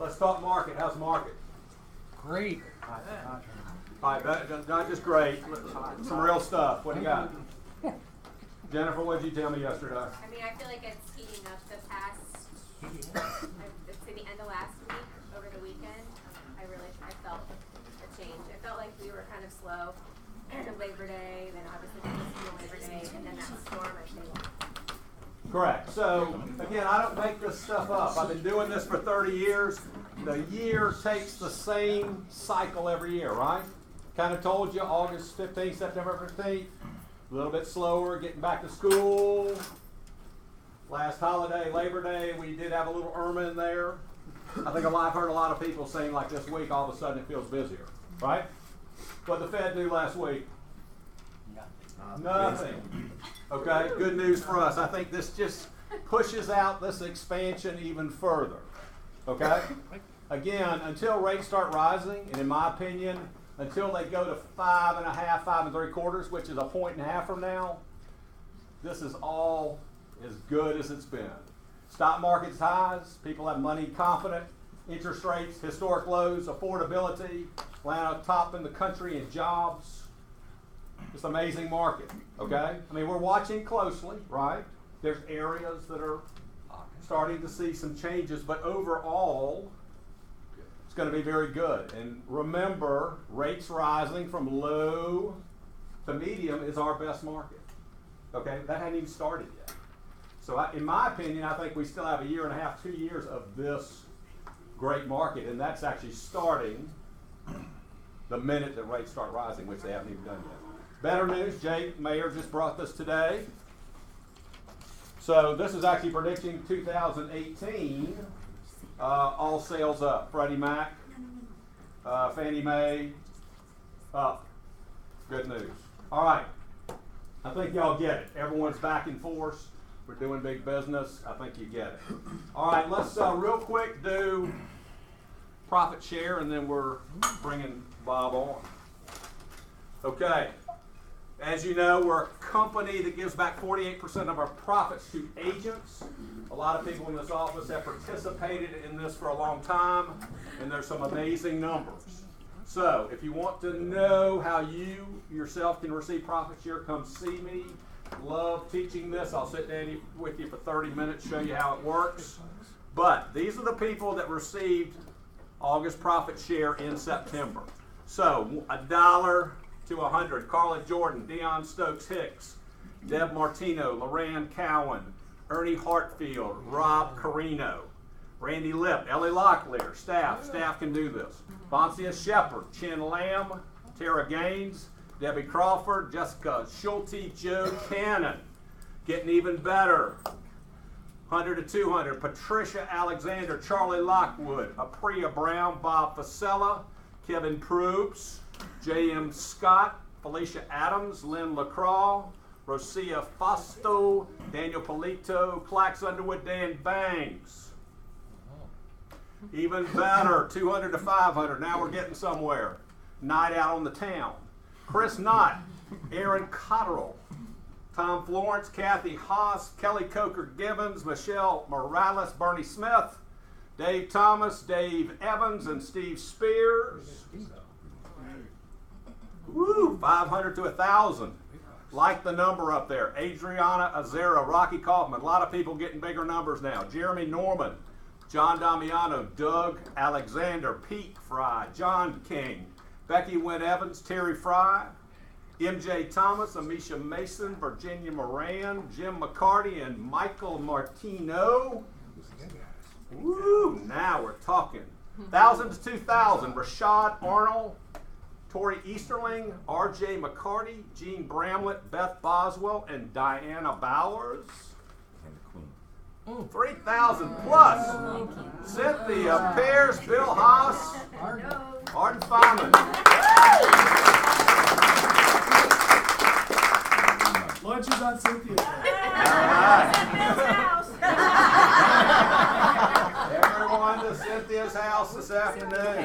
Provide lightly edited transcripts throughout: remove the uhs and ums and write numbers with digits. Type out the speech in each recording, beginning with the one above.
Let's talk market. How's the market? Great. All right, not just great. Some real stuff. What do you got? Jennifer, what did you tell me yesterday? I mean, I feel like it's heating up the past, it's in the end of last week, over the weekend. I felt a change. I felt like we were kind of slow to Labor Day, then obviously Labor Day, and then that storm, I think. Correct. So, again, I don't make this stuff up. I've been doing this for 30 years. The year takes the same cycle every year, right? Kind of told you August 15th, September 15th. A little bit slower, getting back to school. Last holiday, Labor Day, we did have a little Irma in there. I think I've heard a lot of people saying like this week, all of a sudden it feels busier, right? What did the Fed do last week? Nothing. Okay, good news for us. I think this just pushes out this expansion even further. Okay? Again, until rates start rising, and in my opinion, until they go to 5.5, 5 3/4, which is a 1.5 from now, this is all as good as it's been. Stock market's highs, people have money confident, interest rates, historic lows, affordability, land on top in the country in jobs. It's an amazing market, okay? I mean, we're watching closely, right? There's areas that are starting to see some changes, but overall, it's going to be very good. And remember, rates rising from low to medium is our best market, okay? That hadn't even started yet. So in my opinion, I think we still have 1.5 years, 2 years of this great market, and that's actually starting the minute that rates start rising, which they haven't even done yet. Better news, Jay Mayer just brought this today. So this is actually predicting 2018, all sales up. Freddie Mac, Fannie Mae, up. Good news. All right, I think y'all get it. Everyone's back in force. We're doing big business. I think you get it. All right, let's real quick do profit share, and then we're bringing Bob on. Okay. As you know, we're a company that gives back 48% of our profits to agents. A lot of people in this office have participated in this for a long time, and there's some amazing numbers. So, if you want to know how you yourself can receive profit share, come see me. Love teaching this. I'll sit down with you for 30 minutes, show you how it works. But these are the people that received August profit share in September. So, $1 to 100, Carla Jordan, Dion Stokes Hicks, Deb Martino, Loran Cowan, Ernie Hartfield, Rob Carino, Randy Lip, Ellie Locklear, staff can do this. Vancia Shepard, Chin Lamb, Tara Gaines, Debbie Crawford, Jessica Schulte, Joe Cannon. Getting even better. 100 to 200, Patricia Alexander, Charlie Lockwood, Apriya Brown, Bob Fasella, Kevin Proops, J.M. Scott, Felicia Adams, Lynn LaCroix, Rosia Fausto, Daniel Polito, Clax Underwood, Dan Bangs. Even better, 200 to 500. Now we're getting somewhere. Night out on the town. Chris Knott, Aaron Cotterill, Tom Florence, Kathy Haas, Kelly Coker Gibbons, Michelle Morales, Bernie Smith, Dave Thomas, Dave Evans, and Steve Spears. Woo, 500 to 1,000. Like the number up there. Adriana Azera, Rocky Kaufman. A lot of people getting bigger numbers now. Jeremy Norman, John Damiano, Doug Alexander, Pete Fry, John King, Becky Wynn Evans, Terry Fry, MJ Thomas, Amisha Mason, Virginia Moran, Jim McCarty, and Michael Martino. Woo, now we're talking. 1,000 to 2,000. Rashad Arnold, Tori Easterling, R.J. McCarty, Jean Bramlett, Beth Boswell, and Diana Bowers. 3,000 plus. Cynthia Pierce, Bill Haas, Arden Feynman. Lunch is on Cynthia's. Everyone to Cynthia's house this afternoon.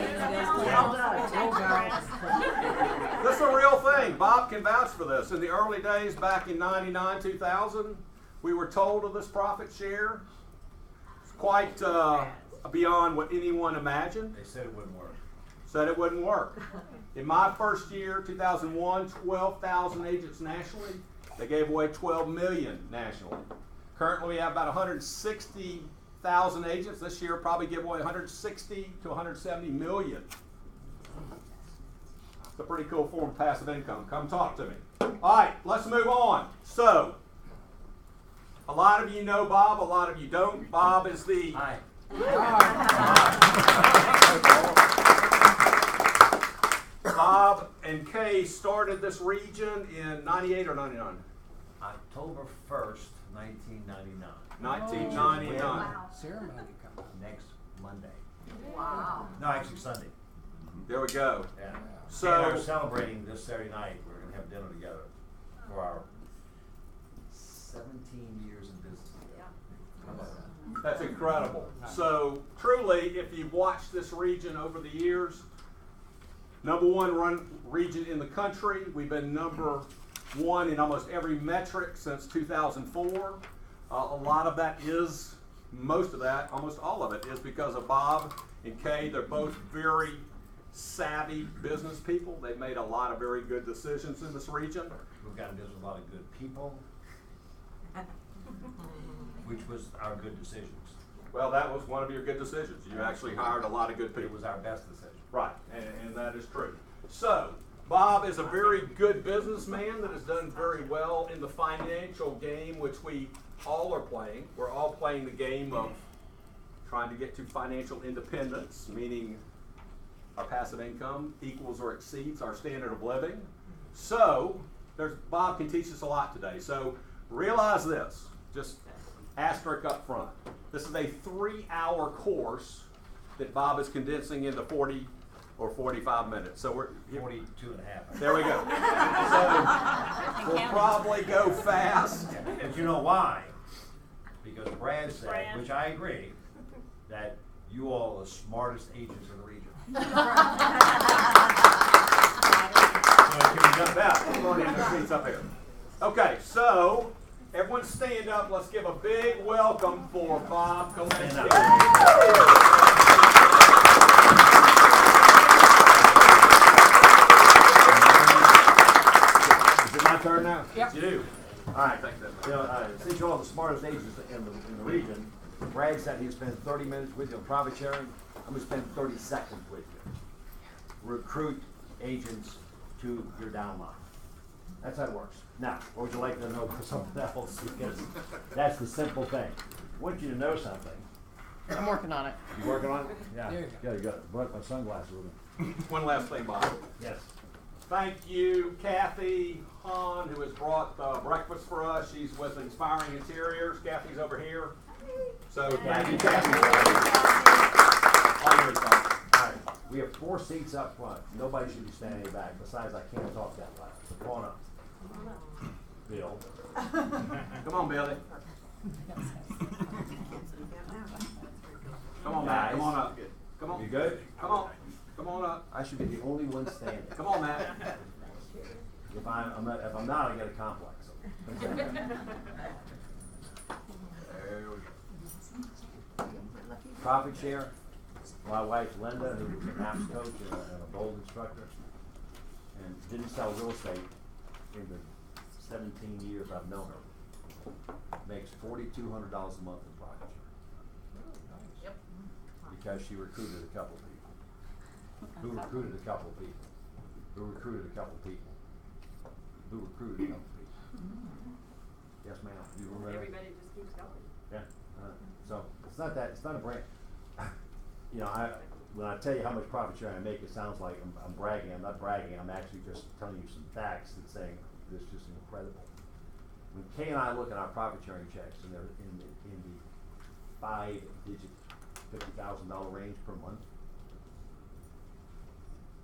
This is a real thing. Bob can vouch for this. In the early days, back in 99, 2000, we were told of this profit share. It's quite beyond what anyone imagined. They said it wouldn't work. Said it wouldn't work. In my first year, 2001, 12,000 agents nationally. They gave away 12 million nationally. Currently, we have about 160,000 agents. This year, probably give away 160 to 170 million. It's a pretty cool form of passive income. Come talk to me. All right, let's move on. So, a lot of you know Bob, a lot of you don't. Bob is the... Hi. Bob and Kay started this region in 98 or 99? October 1st, 1999. 1999. Wow. Ceremony coming up. Next Monday. Wow. No, actually Sunday. There we go. Yeah. So- and we're celebrating this Saturday night. We're going to have dinner together for our 17 years in business together. How about that? That's incredible. So truly, if you've watched this region over the years, number one run region in the country. We've been number one in almost every metric since 2004. A lot of that is, most of that, almost all of it is because of Bob and Kay. They're both very savvy business people. They've made a lot of very good decisions in this region. We've gotten business with a lot of good people, which was our good decisions. Well, that was one of your good decisions. You actually hired a lot of good It people. was our best decision. Right, and that is true. So, Bob is a very good businessman that has done very well in the financial game, which we all are playing. We're all playing the game of trying to get to financial independence, meaning our passive income equals or exceeds our standard of living. So, Bob can teach us a lot today. So, realize this, just asterisk up front. This is a 3-hour course that Bob is condensing into 40 or 45 minutes. So we're 42 and a half. there we go. So we'll probably go fast. And you know why? Because Brad said, which I agree, that you all are the smartest agents in the region. So can we jump out? Come on in, their seats up here. Okay, so everyone stand up. Let's give a big welcome for Bob Kilinski. Is it my turn now? Yep. You do. All right, thanks. You know, since you're all the smartest agents in the region, Brad said he'd spend 30 minutes with you on profit sharing. I'm going to spend 30 seconds with you. Recruit agents to your downline. That's how it works. Now, what would you like to know for something else? Because that's the simple thing. I want you to know something. I'm working on it. You working on it? Yeah. There you Yeah, you got it. Brought my sunglasses with me. One last thing, Bob. Yes. Thank you, Kathy Hahn, who has brought breakfast for us. She's with Inspiring Interiors. Kathy's over here. So thank you, Kathy. All yours, Bob. All right. We have 4 seats up front. Nobody should be standing in the back. Besides, I can't talk that loud. So come on up. Bill. Come on, Billy. Come on, Matt. Come on up. Come on. You good? Come on. Come on up. I should be the only one standing. Come on, Matt. If I'm not, I get a complex. Profit share. My wife Linda, who was an apps coach and a bold instructor, and didn't sell real estate in the 17 years I've known her. Makes $4,200 a month in profit share. Yep. Because she recruited a couple people. Who recruited a couple people? Who recruited a couple people? Who recruited a couple people? Yes, ma'am. You remember? Everybody just keeps going. Yeah. So it's not that. It's not a brand. You know, when I tell you how much profit sharing I make, it sounds like I'm bragging. I'm not bragging. I'm actually just telling you some facts and saying this is just incredible. When Kay and I look at our profit sharing checks, and they're in the 5-digit $50,000 range per month,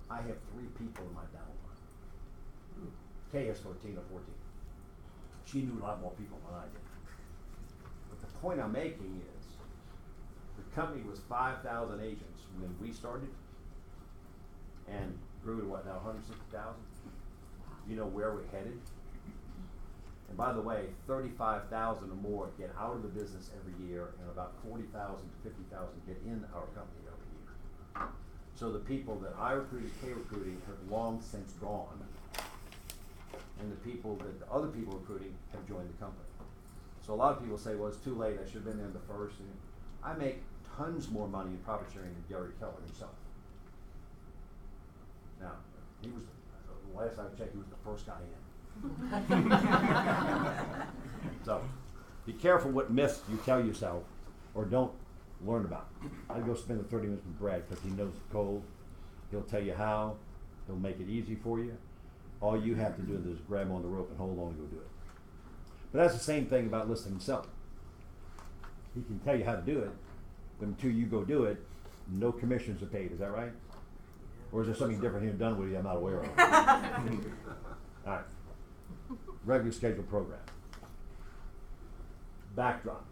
I have 3 people in my downline. Kay has 13 or 14. She knew a lot more people than I did. But the point I'm making is, the company was 5,000 agents when we started, and grew to what now, 160,000? You know where we're headed? And by the way, 35,000 or more get out of the business every year, and about 40,000 to 50,000 get in our company every year. So the people that I recruited, K-recruiting, have long since gone. And the people that the other people recruiting have joined the company. So a lot of people say, well, it's too late, I should have been there the first. And I make tons more money in profit sharing than Gary Keller himself. Now, he was, the last I checked, he was the first guy in. So, be careful what myths you tell yourself or don't learn about. I'd go spend the 30 minutes with Brad because he knows the code. He'll tell you how. He'll make it easy for you. All you have to do is grab him on the rope and hold on and go do it. But that's the same thing about listening and selling. He can tell you how to do it, but until you go do it, no commissions are paid. Is that right? Or is there something different here in Dunwoody I'm not aware of? All right. Regular scheduled program. Backdrop.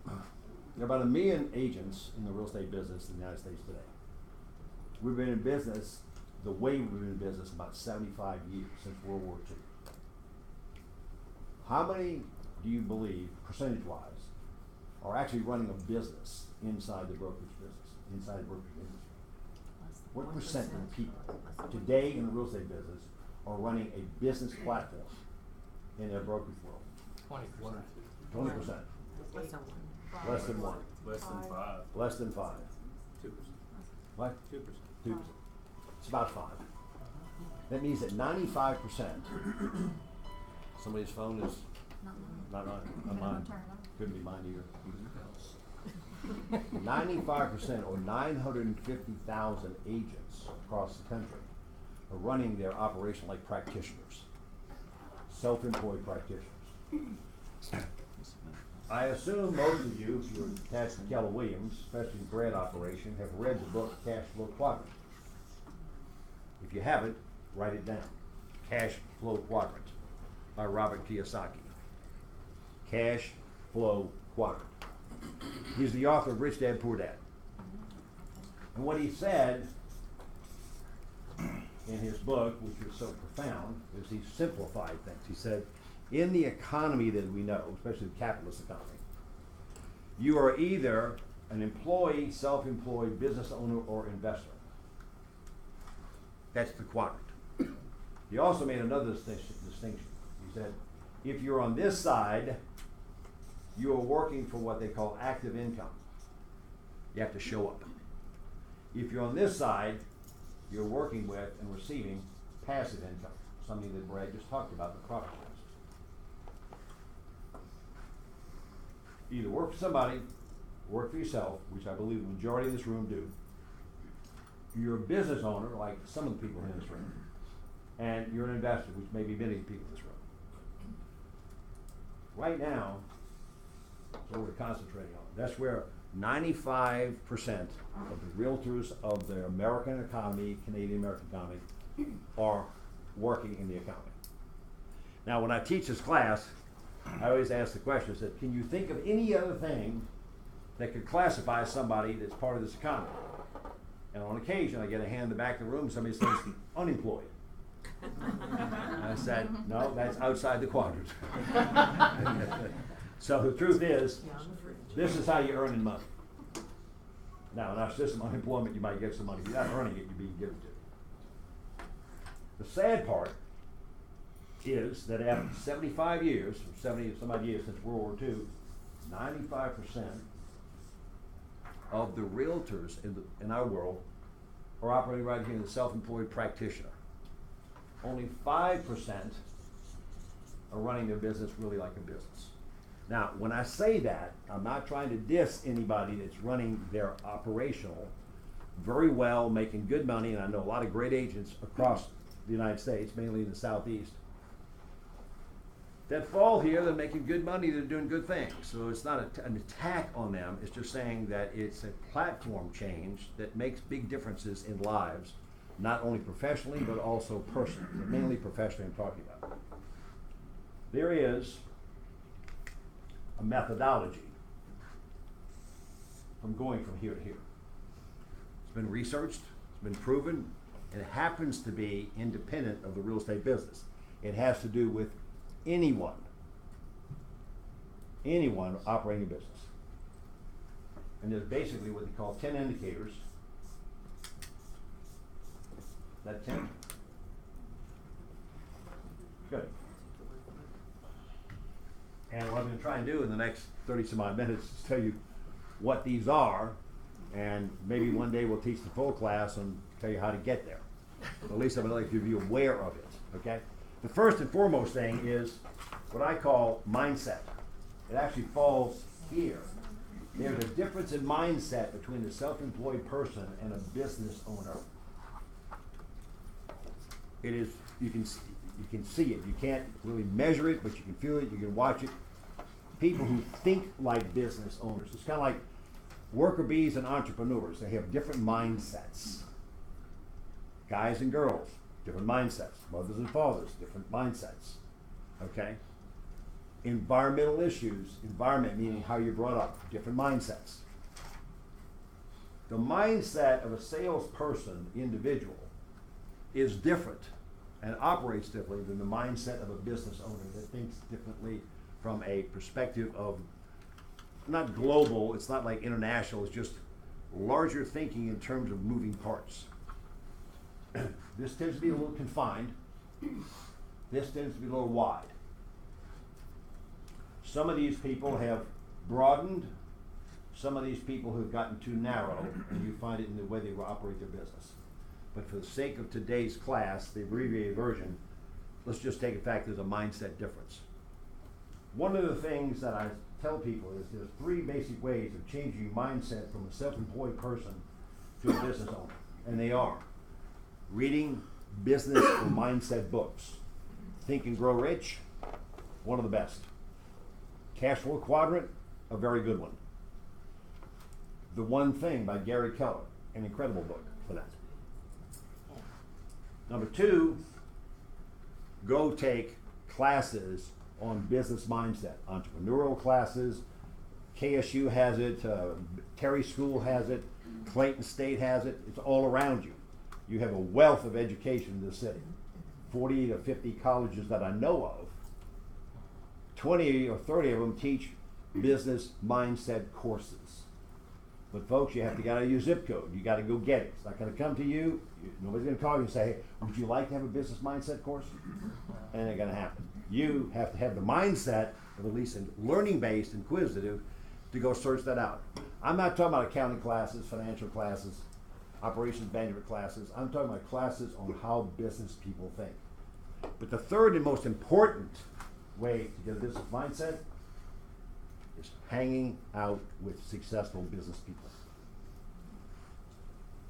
There are about 1 million agents in the real estate business in the United States today. We've been in business, the way we've been in business, about 75 years, since World War II. How many do you believe, percentage-wise, are actually running a business inside the brokerage business, inside the brokerage industry? What percent of people today in the real estate business are running a business platform in their brokerage world? 20%. Less than 1. Less than 5. Less than 5. 2%. What? 2%. 2%. It's about 5. That means that 95%. Somebody's phone is not mine. Couldn't be mine either. 95% or 950,000 agents across the country are running their operation like practitioners, self-employed practitioners. I assume most of you, if you're attached to Keller Williams, especially the Brad operation, have read the book Cash Flow Quadrant. If you haven't, write it down. Cash Flow Quadrant by Robert Kiyosaki. Cash Flow Quadrant. He's the author of Rich Dad, Poor Dad. And what he said in his book, which was so profound, is he simplified things. He said, in the economy that we know, especially the capitalist economy, you are either an employee, self-employed, business owner, or investor. That's the quadrant. He also made another distinction. He said, if you're on this side, you are working for what they call active income. You have to show up. If you're on this side, you're working with and receiving passive income, something that Brad just talked about, the profit shares. Either work for somebody, work for yourself, which I believe the majority of this room do. You're a business owner, like some of the people in this room, and you're an investor, which may be many people in this room. Right now, that's what we're concentrating on. That's where 95% of the realtors of the American economy, Canadian American economy, are working in the economy. Now, when I teach this class, I always ask the question, I said, can you think of any other thing that could classify somebody that's part of this economy? And on occasion, I get a hand in the back of the room, somebody says, unemployed. And I said, no, that's outside the quadrant. So the truth is, this is how you're earning money. Now, in our system of unemployment, you might get some money. If you're not earning it, you're being given to it. The sad part is that after 75 years, 70 some odd years since World War II, 95% of the realtors in our world are operating right here in the self-employed practitioner. Only 5% are running their business really like a business. Now, when I say that, I'm not trying to diss anybody that's running their operational very well, making good money, and I know a lot of great agents across the United States, mainly in the Southeast, that fall here, they're making good money, they're doing good things. So it's not an attack on them, it's just saying that it's a platform change that makes big differences in lives, not only professionally, but also personally, but mainly professionally I'm talking about. There is a methodology from going from here to here. It's been researched, it's been proven, and it happens to be independent of the real estate business. It has to do with anyone anyone operating a business. And there's basically what they call 10 indicators. That 10? Good. And what I'm going to try and do in the next 30 some odd minutes is tell you what these are, and maybe one day we'll teach the full class and tell you how to get there. At least I'm going to let you be aware of it, okay? The first and foremost thing is what I call mindset. It actually falls here. There's a difference in mindset between a self-employed person and a business owner. It is, you can see it. You can't really measure it, but you can feel it, you can watch it. People who think like business owners. It's kind of like worker bees and entrepreneurs. They have different mindsets. Guys and girls, different mindsets. Mothers and fathers, different mindsets. Okay? Environmental issues, environment meaning how you're brought up, different mindsets. The mindset of a salesperson, individual, is different and operates differently than the mindset of a business owner that thinks differently from a perspective of not global, it's not like international, it's just larger thinking in terms of moving parts. This tends to be a little confined. This tends to be a little wide. Some of these people have broadened. Some of these people have gotten too narrow, and you find it in the way they operate their business. But for the sake of today's class, the abbreviated version, let's just take the fact there's a mindset difference. One of the things that I tell people is there's 3 basic ways of changing your mindset from a self-employed person to a business owner. And they are reading business or mindset books. Think and Grow Rich, one of the best. Cash Flow Quadrant, a very good one. The One Thing by Gary Keller, an incredible book for that. Number 2, go take classes on business mindset. Entrepreneurial classes, KSU has it, Terry School has it, Clayton State has it, it's all around you. You have a wealth of education in this city. 40 to 50 colleges that I know of, 20 or 30 of them teach business mindset courses. But folks, you have to get out of your zip code. You got to go get it. It's not going to come to you. Nobody's going to call you and say, hey, would you like to have a business mindset course? And it ain't going to happen. You have to have the mindset of at least learning based, inquisitive, to go search that out. I'm not talking about accounting classes, financial classes, operations management classes. I'm talking about classes on how business people think. But the third and most important way to get a business mindset is hanging out with successful business people.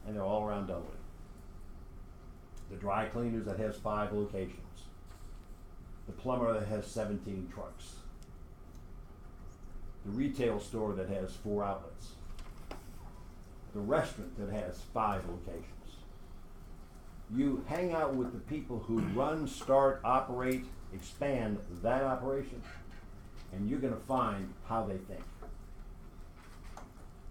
And they're all around Dunwoody. The dry cleaners that has 5 locations. The plumber that has 17 trucks. The retail store that has 4 outlets. The restaurant that has 5 locations. You hang out with the people who run, start, operate, expand that operation, and you're going to find how they think.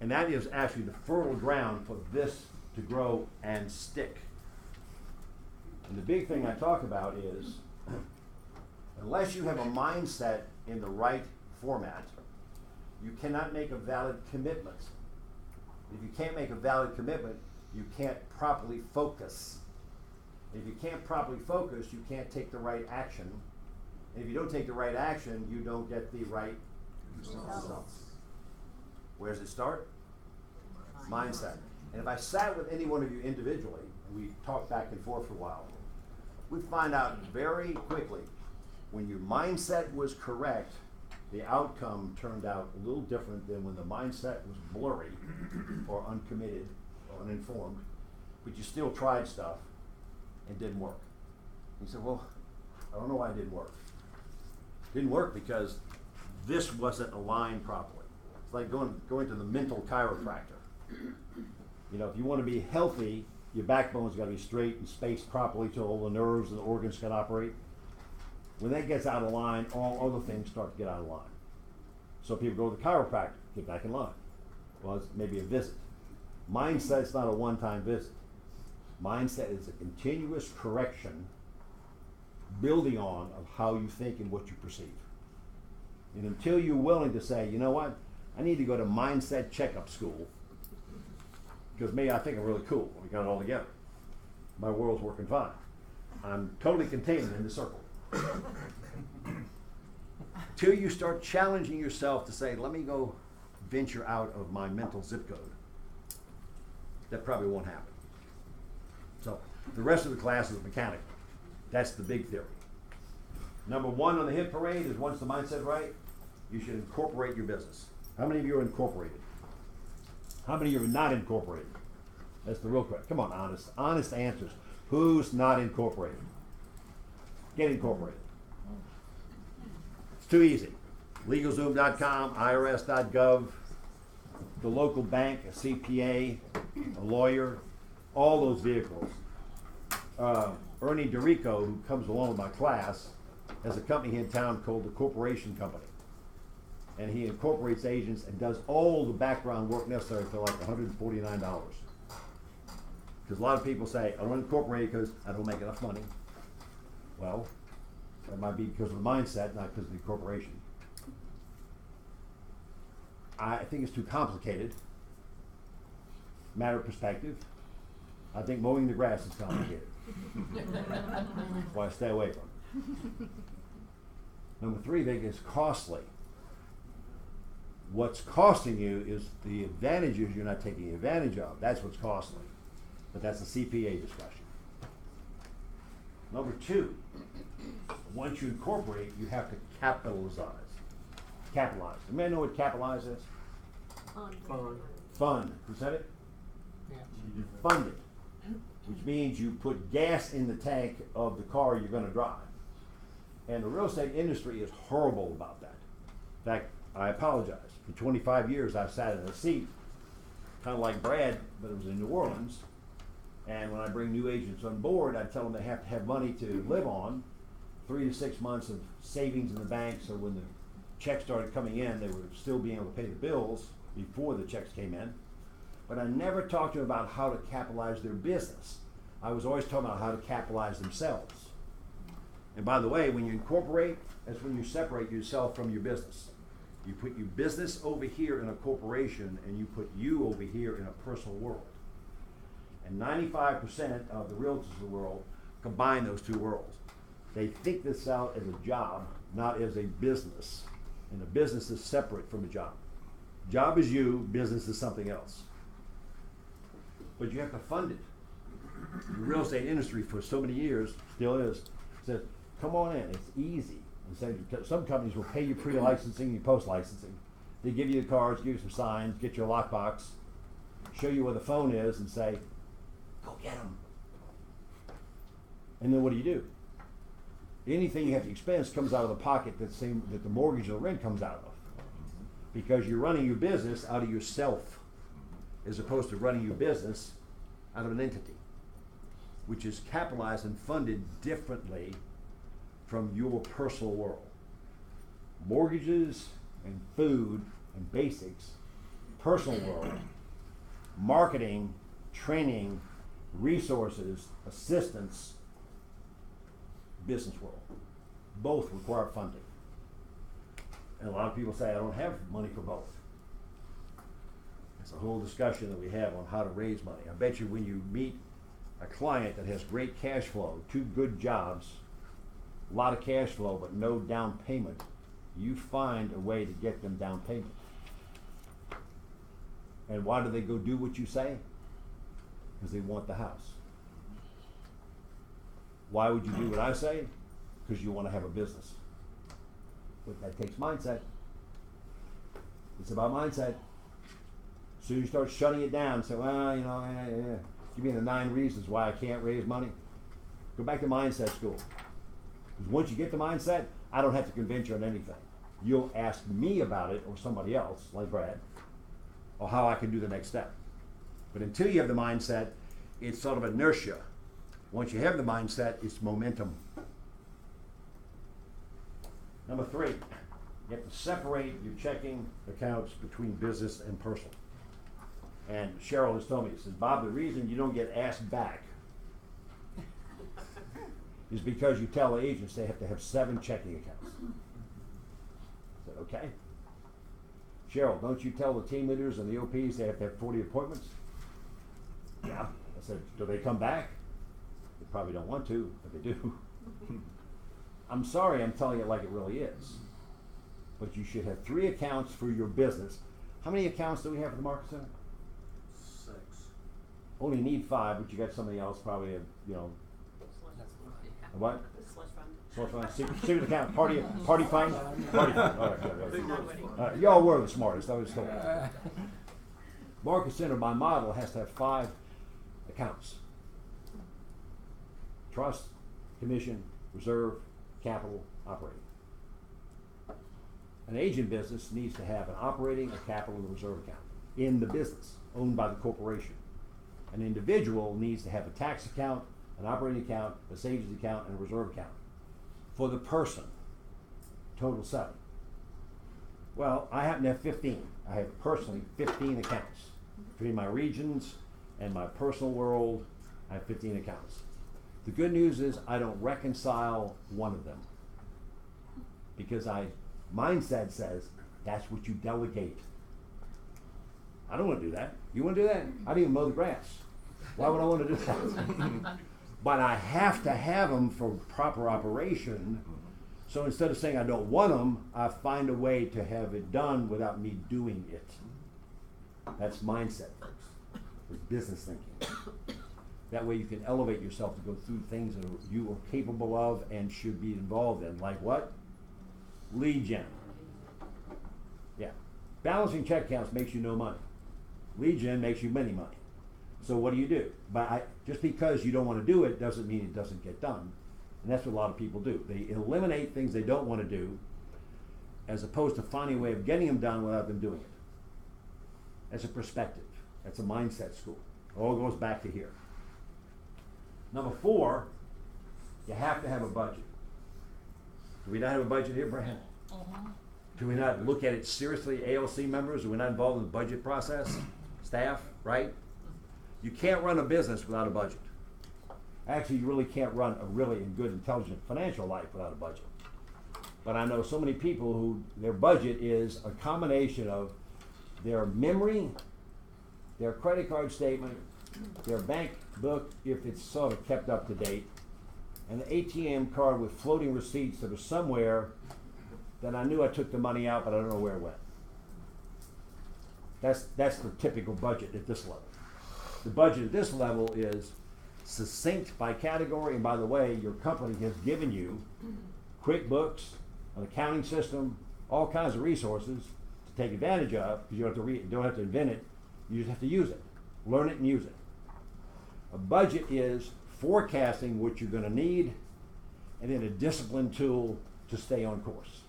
And that is actually the fertile ground for this to grow and stick. And the big thing I talk about is, unless you have a mindset in the right format, you cannot make a valid commitment. If you can't make a valid commitment, you can't properly focus. If you can't properly focus, you can't take the right action. And if you don't take the right action, you don't get the right results. Where does it start? Mindset. And if I sat with any one of you individually, and we talked back and forth for a while, we'd find out very quickly, when your mindset was correct, the outcome turned out a little different than when the mindset was blurry or uncommitted or uninformed, but you still tried stuff and didn't work. You said, well, I don't know why it didn't work. It didn't work because this wasn't aligned properly. It's like going to the mental chiropractor. You know, if you want to be healthy, your backbone's got to be straight and spaced properly so all the nerves and the organs can operate. When that gets out of line, all other things start to get out of line. So people go to the chiropractor, get back in line. Well, it's maybe a visit. Mindset's not a one-time visit. Mindset is a continuous correction building on of how you think and what you perceive. And until you're willing to say, you know what, I need to go to mindset checkup school, because me, I think I'm really cool. We got it all together. My world's working fine. I'm totally contained in the circle. Till you start challenging yourself to say, let me go venture out of my mental zip code. That probably won't happen. So the rest of the class is mechanical. That's the big theory. Number one on the hit parade is, once the mindset's right, you should incorporate your business. How many of you are incorporated? How many of you are not incorporated? That's the real question. Come on, honest answers. Who's not incorporated? Get incorporated. It's too easy. LegalZoom.com, IRS.gov, the local bank, a CPA, a lawyer, all those vehicles. Ernie DeRico, who comes along with my class, has a company in town called the Corporation Company. And he incorporates agents and does all the background work necessary for like $149. Because a lot of people say, I don't incorporate because I don't make enough money. Well, that might be because of the mindset, not because of the incorporation. I think it's too complicated. Matter of perspective. I think mowing the grass is complicated. That's why I stay away from it. Number three, I think is costly. What's costing you is the advantages you're not taking advantage of. That's what's costly. But that's a CPA discussion. Number two, once you incorporate, you have to capitalize. Capitalize. You may know what capitalize is? Fund. Who said it? Yeah. You fund it, which means you put gas in the tank of the car you're going to drive. And the real estate industry is horrible about that. In fact, I apologize. For 25 years, I've sat in a seat, kind of like Brad, but it was in New Orleans. And when I bring new agents on board, I tell them they have to have money to live on, 3 to 6 months of savings in the bank, so when the checks started coming in, they would still be able to pay the bills before the checks came in. But I never talked to them about how to capitalize their business. I was always talking about how to capitalize themselves. And by the way, when you incorporate, that's when you separate yourself from your business. You put your business over here in a corporation, and you put you over here in a personal world. And 95% of the realtors of the world combine those two worlds. They think this out as a job, not as a business. And the business is separate from a job. Job is you, business is something else. But you have to fund it. The real estate industry for so many years, still is, says, come on in, it's easy. Some companies will pay you pre-licensing and post-licensing. They give you the cards, give you some signs, get your lockbox, show you where the phone is, and say, go get them. And then what do? Anything you have to expense comes out of the pocket that the mortgage or the rent comes out of. Because you're running your business out of yourself, as opposed to running your business out of an entity, which is capitalized and funded differently from your personal world. Mortgages and food and basics, personal world, marketing, training, resources, assistance, business world. Both require funding. And a lot of people say, I don't have money for both. It's a whole discussion that we have on how to raise money. I bet you when you meet a client that has great cash flow, 2 good jobs, a lot of cash flow, but no down payment, you find a way to get them down payment. And why do they go do what you say? Because they want the house. Why would you do what I say? Because you want to have a business. But that takes mindset. It's about mindset. So you start shutting it down and say, well, give me the 9 reasons why I can't raise money. Go back to mindset school. Because once you get the mindset, I don't have to convince you on anything. You'll ask me about it or somebody else, like Brad, or how I can do the next step. But until you have the mindset, it's sort of inertia. Once you have the mindset, it's momentum. Number 3, you have to separate your checking accounts between business and personal. And Cheryl has told me, she says, Bob, the reason you don't get asked back is because you tell the agents they have to have 7 checking accounts. So okay. Cheryl, don't you tell the team leaders and the OPs they have to have 40 appointments? Yeah. I said, do they come back? They probably don't want to, but they do. I'm sorry, I'm telling it like it really is. But you should have 3 accounts for your business. How many accounts do we have at the Market Center? 6. Only need 5, but you got somebody else probably, a what? Slush fund. Secret account. Party fund. Party fund. All right, good. Y'all were the smartest. I was told. Market Center, by model, has to have 5 accounts: trust, commission, reserve, capital, operating. An agent business needs to have an operating, a capital, and a reserve account in the business owned by the corporation. An individual needs to have a tax account, an operating account, a savings account, and a reserve account. For the person, total 7. Well, I happen to have 15. I have personally 15 accounts. Between my regions and my personal world, I have 15 accounts. The good news is I don't reconcile one of them because mindset says that's what you delegate. I don't want to do that. You want to do that? I don't even mow the grass. Why would I want to do that? But I have to have them for proper operation. So instead of saying I don't want them, I find a way to have it done without me doing it. That's mindset, folks. It's business thinking. That way you can elevate yourself to go through things that you are capable of and should be involved in. Like what? Lead gen. Yeah. Balancing check accounts makes you no money. Lead gen makes you many money. So what do? Just because you don't want to do it doesn't mean it doesn't get done. And that's what a lot of people do. They eliminate things they don't want to do as opposed to finding a way of getting them done without them doing it. That's a perspective. That's a mindset school. It all goes back to here. Number 4, you have to have a budget. Do we not have a budget here, Brad? Do we not look at it seriously, ALC members? Are we not involved in the budget process? Staff, right? You can't run a business without a budget. Actually, you really can't run a really good, intelligent financial life without a budget. But I know so many people who their budget is a combination of their memory, their credit card statement, their bank book, if it's sort of kept up to date, and the ATM card with floating receipts that are somewhere that I knew I took the money out, but I don't know where it went. That's the typical budget at this level. The budget at this level is succinct by category, and by the way, your company has given you QuickBooks, an accounting system, all kinds of resources to take advantage of, because you don't have to invent it, you just have to use it. Learn it and use it. A budget is forecasting what you're going to need, and then a discipline tool to stay on course,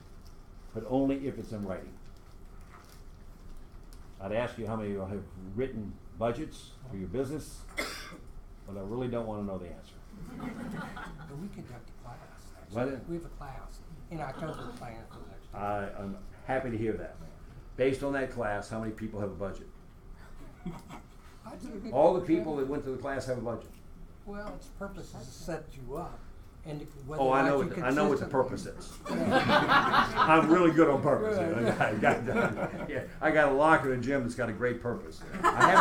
but only if it's in writing. I'd ask you how many of you have written budgets for your business, but I really don't want to know the answer. But we conduct a class. What? We have a class in October planned for next year. I'm happy to hear that. Based on that class, how many people have a budget? All the people that went to the class have a budget. Well, its purpose is to set you up, and whether Oh, or I not know you what the consistently- purpose is. I'm really good on purpose. I got a locker in the gym that's got a great purpose. I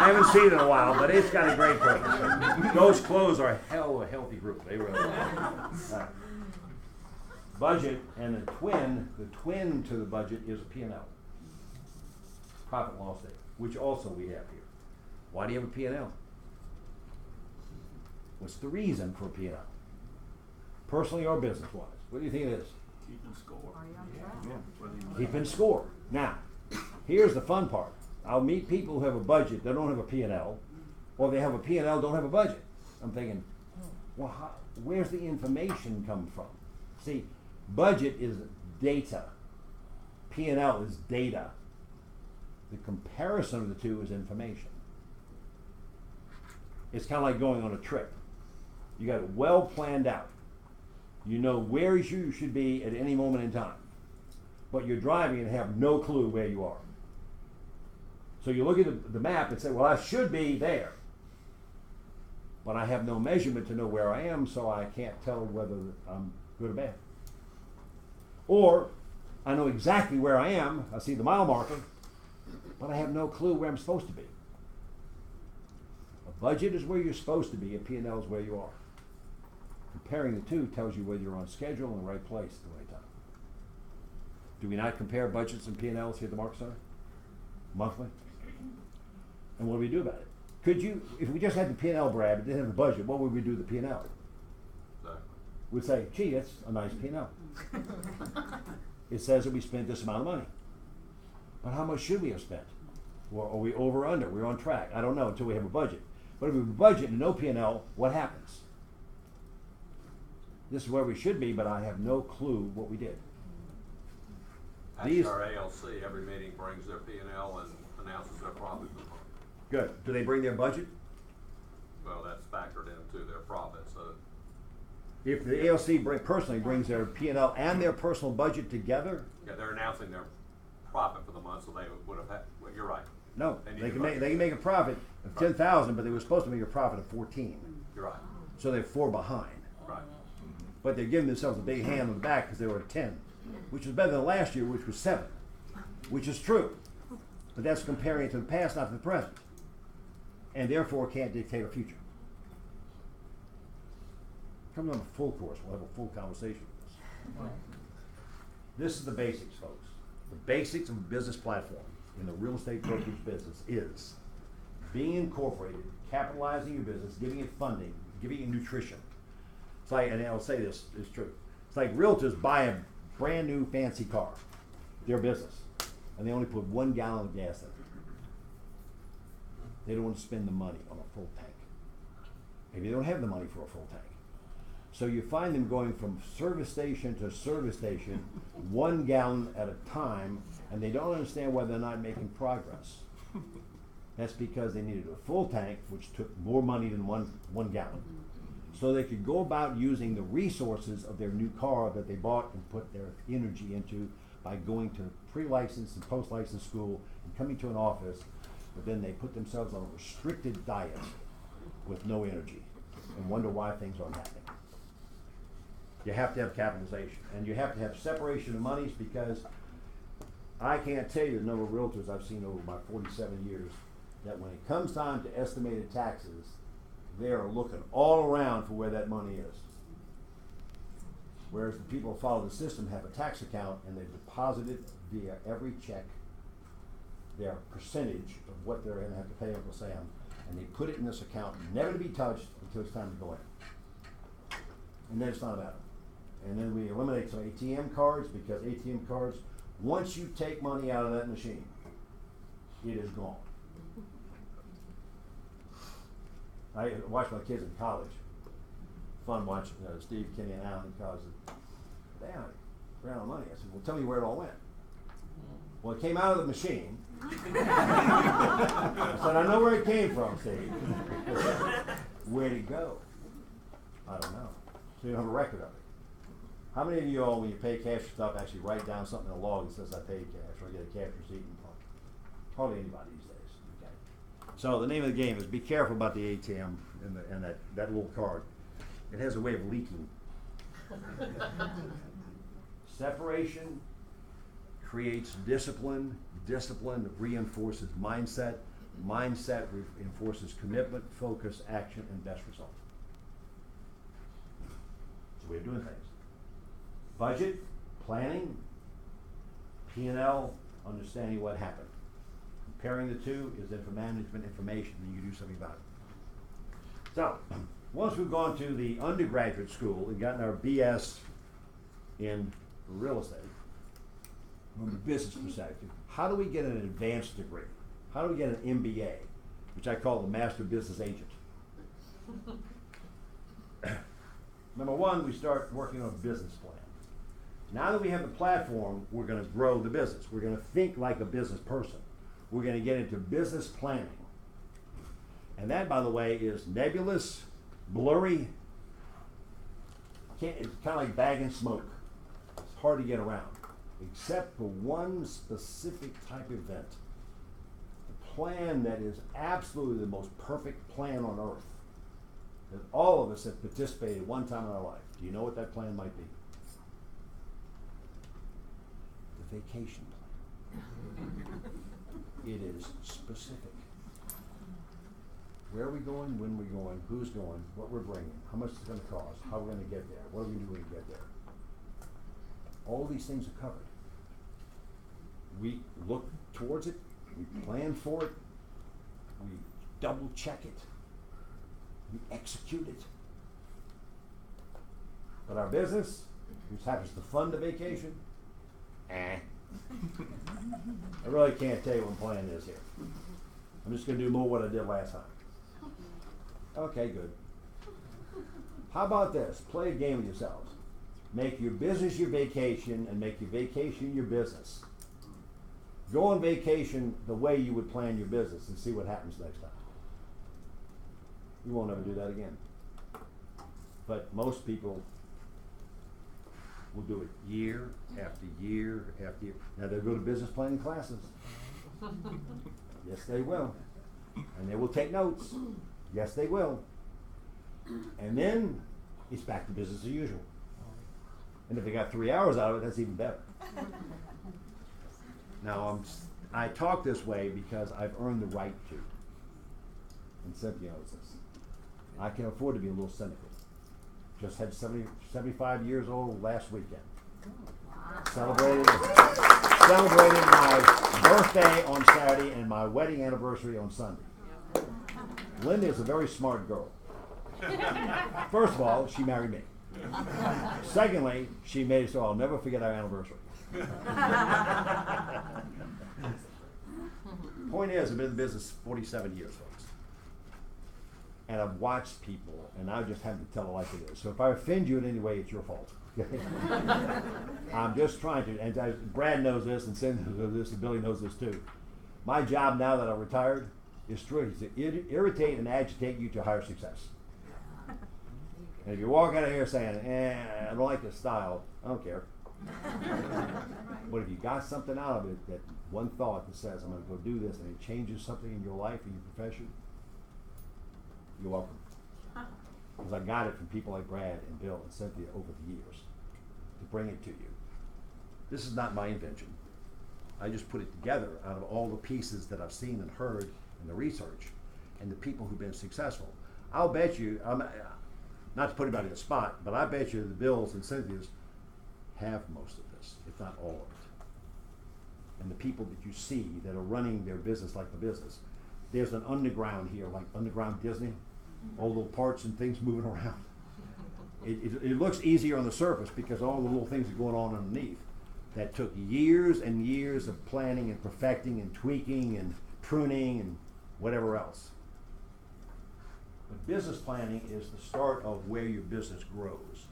haven't seen it in a while, but it's got a great purpose. Those clothes are a healthy group. They really are. Budget and the twin to the budget is a P&L. Profit and loss statement, which also we have here. Why do you have a P&L? What's the reason for a P&L? Personally or business-wise? What do you think it is? Keeping score. Keeping score. Now, here's the fun part. I'll meet people who have a budget that don't have a P&L, or they have a P&L, don't have a budget. I'm thinking, well, where's the information come from? See, budget is data. P&L is data. The comparison of the two is information. It's kind of like going on a trip. You got it well planned out. You know where you should be at any moment in time. But you're driving and have no clue where you are. So you look at the map and say, well, I should be there. But I have no measurement to know where I am, so I can't tell whether I'm good or bad. Or I know exactly where I am, I see the mile marker, but I have no clue where I'm supposed to be. A budget is where you're supposed to be, and P&L is where you are. Comparing the two tells you whether you're on schedule and the right place at the right time. Do we not compare budgets and P&Ls here at the Market Center? Monthly? And what do we do about it? Could you, if we just had the P&L, Brad, but didn't have the budget, what would we do with the P&L? Exactly. We'd say, gee, that's a nice P&L. It says that we spent this amount of money. But how much should we have spent? Or are we over or under? We're on track. I don't know until we have a budget. But if we have a budget and no P&L, what happens? This is where we should be, but I have no clue what we did. Actually, our ALC, every meeting brings their P&L and announces their profit for the month. Good. Do they bring their budget? Well, that's factored into their profit, so. If the ALC personally brings their P&L and their personal budget together, Yeah, they're announcing their profit for the month, so they would have had, well, you're right. no, They need they to can budget. make a profit of 10,000, but they were supposed to make a profit of 14. You're right, So they're 4 behind. right. But they're giving themselves a big hand on the back because they were at 10, which is better than last year, which was 7, which is true. But that's comparing it to the past, not to the present. And therefore can't dictate our future. Come on a full course, we'll have a full conversation with this. This is the basics, folks. The basics of a business platform in the real estate brokerage business is being incorporated, capitalizing your business, giving it funding, giving it nutrition. It's like, and I'll say this is true. It's like realtors buy a brand new fancy car, their business, and they only put 1 gallon of gas in it. They don't want to spend the money on a full tank. Maybe they don't have the money for a full tank. So you find them going from service station to service station, 1 gallon at a time, and they don't understand why they're not making progress. That's because they needed a full tank, which took more money than one gallon. So they could go about using the resources of their new car that they bought and put their energy into by going to pre-license and post-license school and coming to an office, but then they put themselves on a restricted diet with no energy and wonder why things aren't happening. You have to have capitalization, and you have to have separation of monies, because I can't tell you the number of realtors I've seen over my 47 years that when it comes time to estimated taxes, they are looking all around for where that money is. Whereas the people who follow the system have a tax account and they deposit it via every check, their percentage of what they're gonna have to pay Uncle Sam, and they put it in this account, never to be touched until it's time to go in. And then it's not about it. And then we eliminate some ATM cards, because ATM cards, once you take money out of that machine, it is gone. I watched my kids in college. Fun watching Steve, Kenny, and Alan in college. Damn, ran out of money. I said, well, tell me where it all went. Well, it came out of the machine. I said, I know where it came from, Steve. Where'd it go? I don't know. So you don't have a record of it. How many of you all, when you pay cash for stuff, actually write down something in a log that says I paid cash, or get a cash receipt? Hardly anybody these days. Okay. So the name of the game is be careful about the ATM and that little card. It has a way of leaking. Separation creates discipline. Discipline reinforces mindset. Mindset reinforces commitment, focus, action, and best result. It's a way of doing things. Budget, planning, P&L, understanding what happened. Comparing the two is management information, and you can do something about it. So, once we've gone to the undergraduate school and gotten our BS in real estate, from a business perspective, how do we get an advanced degree? How do we get an MBA, which I call the Master Business Agent? Number one, we start working on a business plan. Now that we have the platform, we're going to grow the business. We're going to think like a business person. We're going to get into business planning. And that, by the way, is nebulous, blurry. It's kind of like bagging smoke. It's hard to get around, except for one specific type of event. A plan that is absolutely the most perfect plan on earth, that all of us have participated one time in our life. Do you know what that plan might be? vacation plan. It is specific. Where are we going, when we're going, who's going, what we're bringing, how much it's going to cost, how we're going to get there, what are we doing to get there. All these things are covered. We look towards it, we plan for it, we double check it, we execute it. But our business, which happens to fund a vacation, I really can't tell you what the plan is here. I'm just going to do more what I did last time. Okay, good. How about this? Play a game with yourselves. Make your business your vacation and make your vacation your business. Go on vacation the way you would plan your business and see what happens next time. You won't ever do that again. But most people will do it year after year after year. Now they'll go to business planning classes. Yes, they will. And they will take notes. Yes, they will. And then it's back to business as usual. And if they got 3 hours out of it, that's even better. Now, I talk this way because I've earned the right to. And Cynthia knows this. I can afford to be a little cynical. Just had 75 years old last weekend. Celebrated my birthday on Saturday and my wedding anniversary on Sunday. Linda is a very smart girl. First of all, she married me. Secondly, she made it so I'll never forget our anniversary. Point is, I've been in business 47 years, folks. And I've watched people, and I just have to tell it like it is. So if I offend you in any way, it's your fault. I'm just trying to, and Brad knows this, and Cindy knows this, and Billy knows this too. My job now that I'm retired is to irritate and agitate you to higher success. And if you walk out of here saying, I don't like this style, I don't care. But if you got something out of it, that one thought that says, I'm going to go do this, and it changes something in your life, in your profession, you're welcome. Because I got it from people like Brad and Bill and Cynthia over the years to bring it to you. This is not my invention. I just put it together out of all the pieces that I've seen and heard in the research and the people who've been successful. I'll bet you, not to put anybody in a spot, but I bet you the Bills and Cynthias have most of this, if not all of it. And the people that you see that are running their business like the business. There's an underground here, like underground Disney, all little parts and things moving around. It looks easier on the surface because all the little things are going on underneath. That took years and years of planning and perfecting and tweaking and pruning and whatever else. But business planning is the start of where your business grows.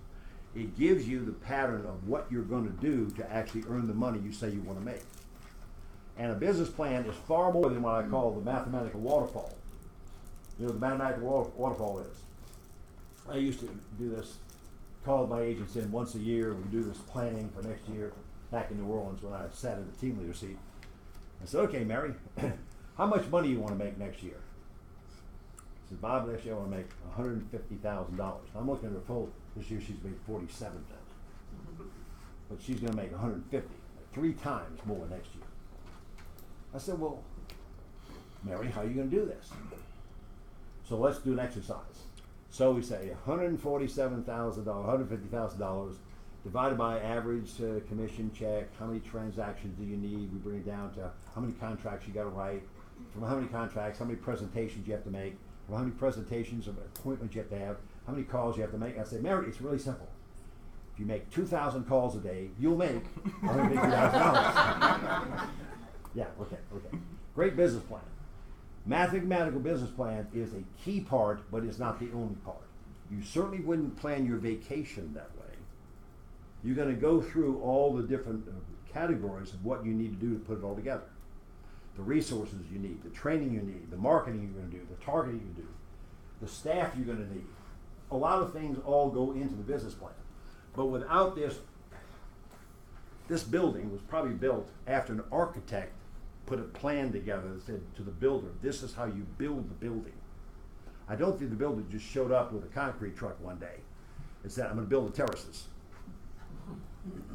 It gives you the pattern of what you're going to do to actually earn the money you say you want to make. And a business plan is far more than what I call the mathematical waterfall. You know what the mathematical waterfall is? I used to do this, call my agents in once a year. We do this planning for next year back in New Orleans when I sat in the team leader seat. I said, okay, Mary, how much money do you want to make next year? I said, Bob, next year I want to make $150,000. I'm looking at her full. This year she's made $47,000. But she's going to make $150,000, 3 times more next year. I said, well, Mary, how are you going to do this? So let's do an exercise. So we say $147,000, $150,000 divided by average commission check. How many transactions do you need? We bring it down to how many contracts you got to write. From how many contracts, how many presentations you have to make. From how many presentations or appointments you have to have. How many calls you have to make. I say, Mary, it's really simple. If you make 2,000 calls a day, you'll make $150,000. Yeah, okay. Great business plan. Mathematical business plan is a key part, but it's not the only part. You certainly wouldn't plan your vacation that way. You're going to go through all the different categories of what you need to do to put it all together. The resources you need, the training you need, the marketing you're going to do, the targeting you do, the staff you're going to need. A lot of things all go into the business plan. But without this building was probably built after an architect put a plan together that said to the builder, this is how you build the building. I don't think the builder just showed up with a concrete truck one day and said, I'm going to build the terraces.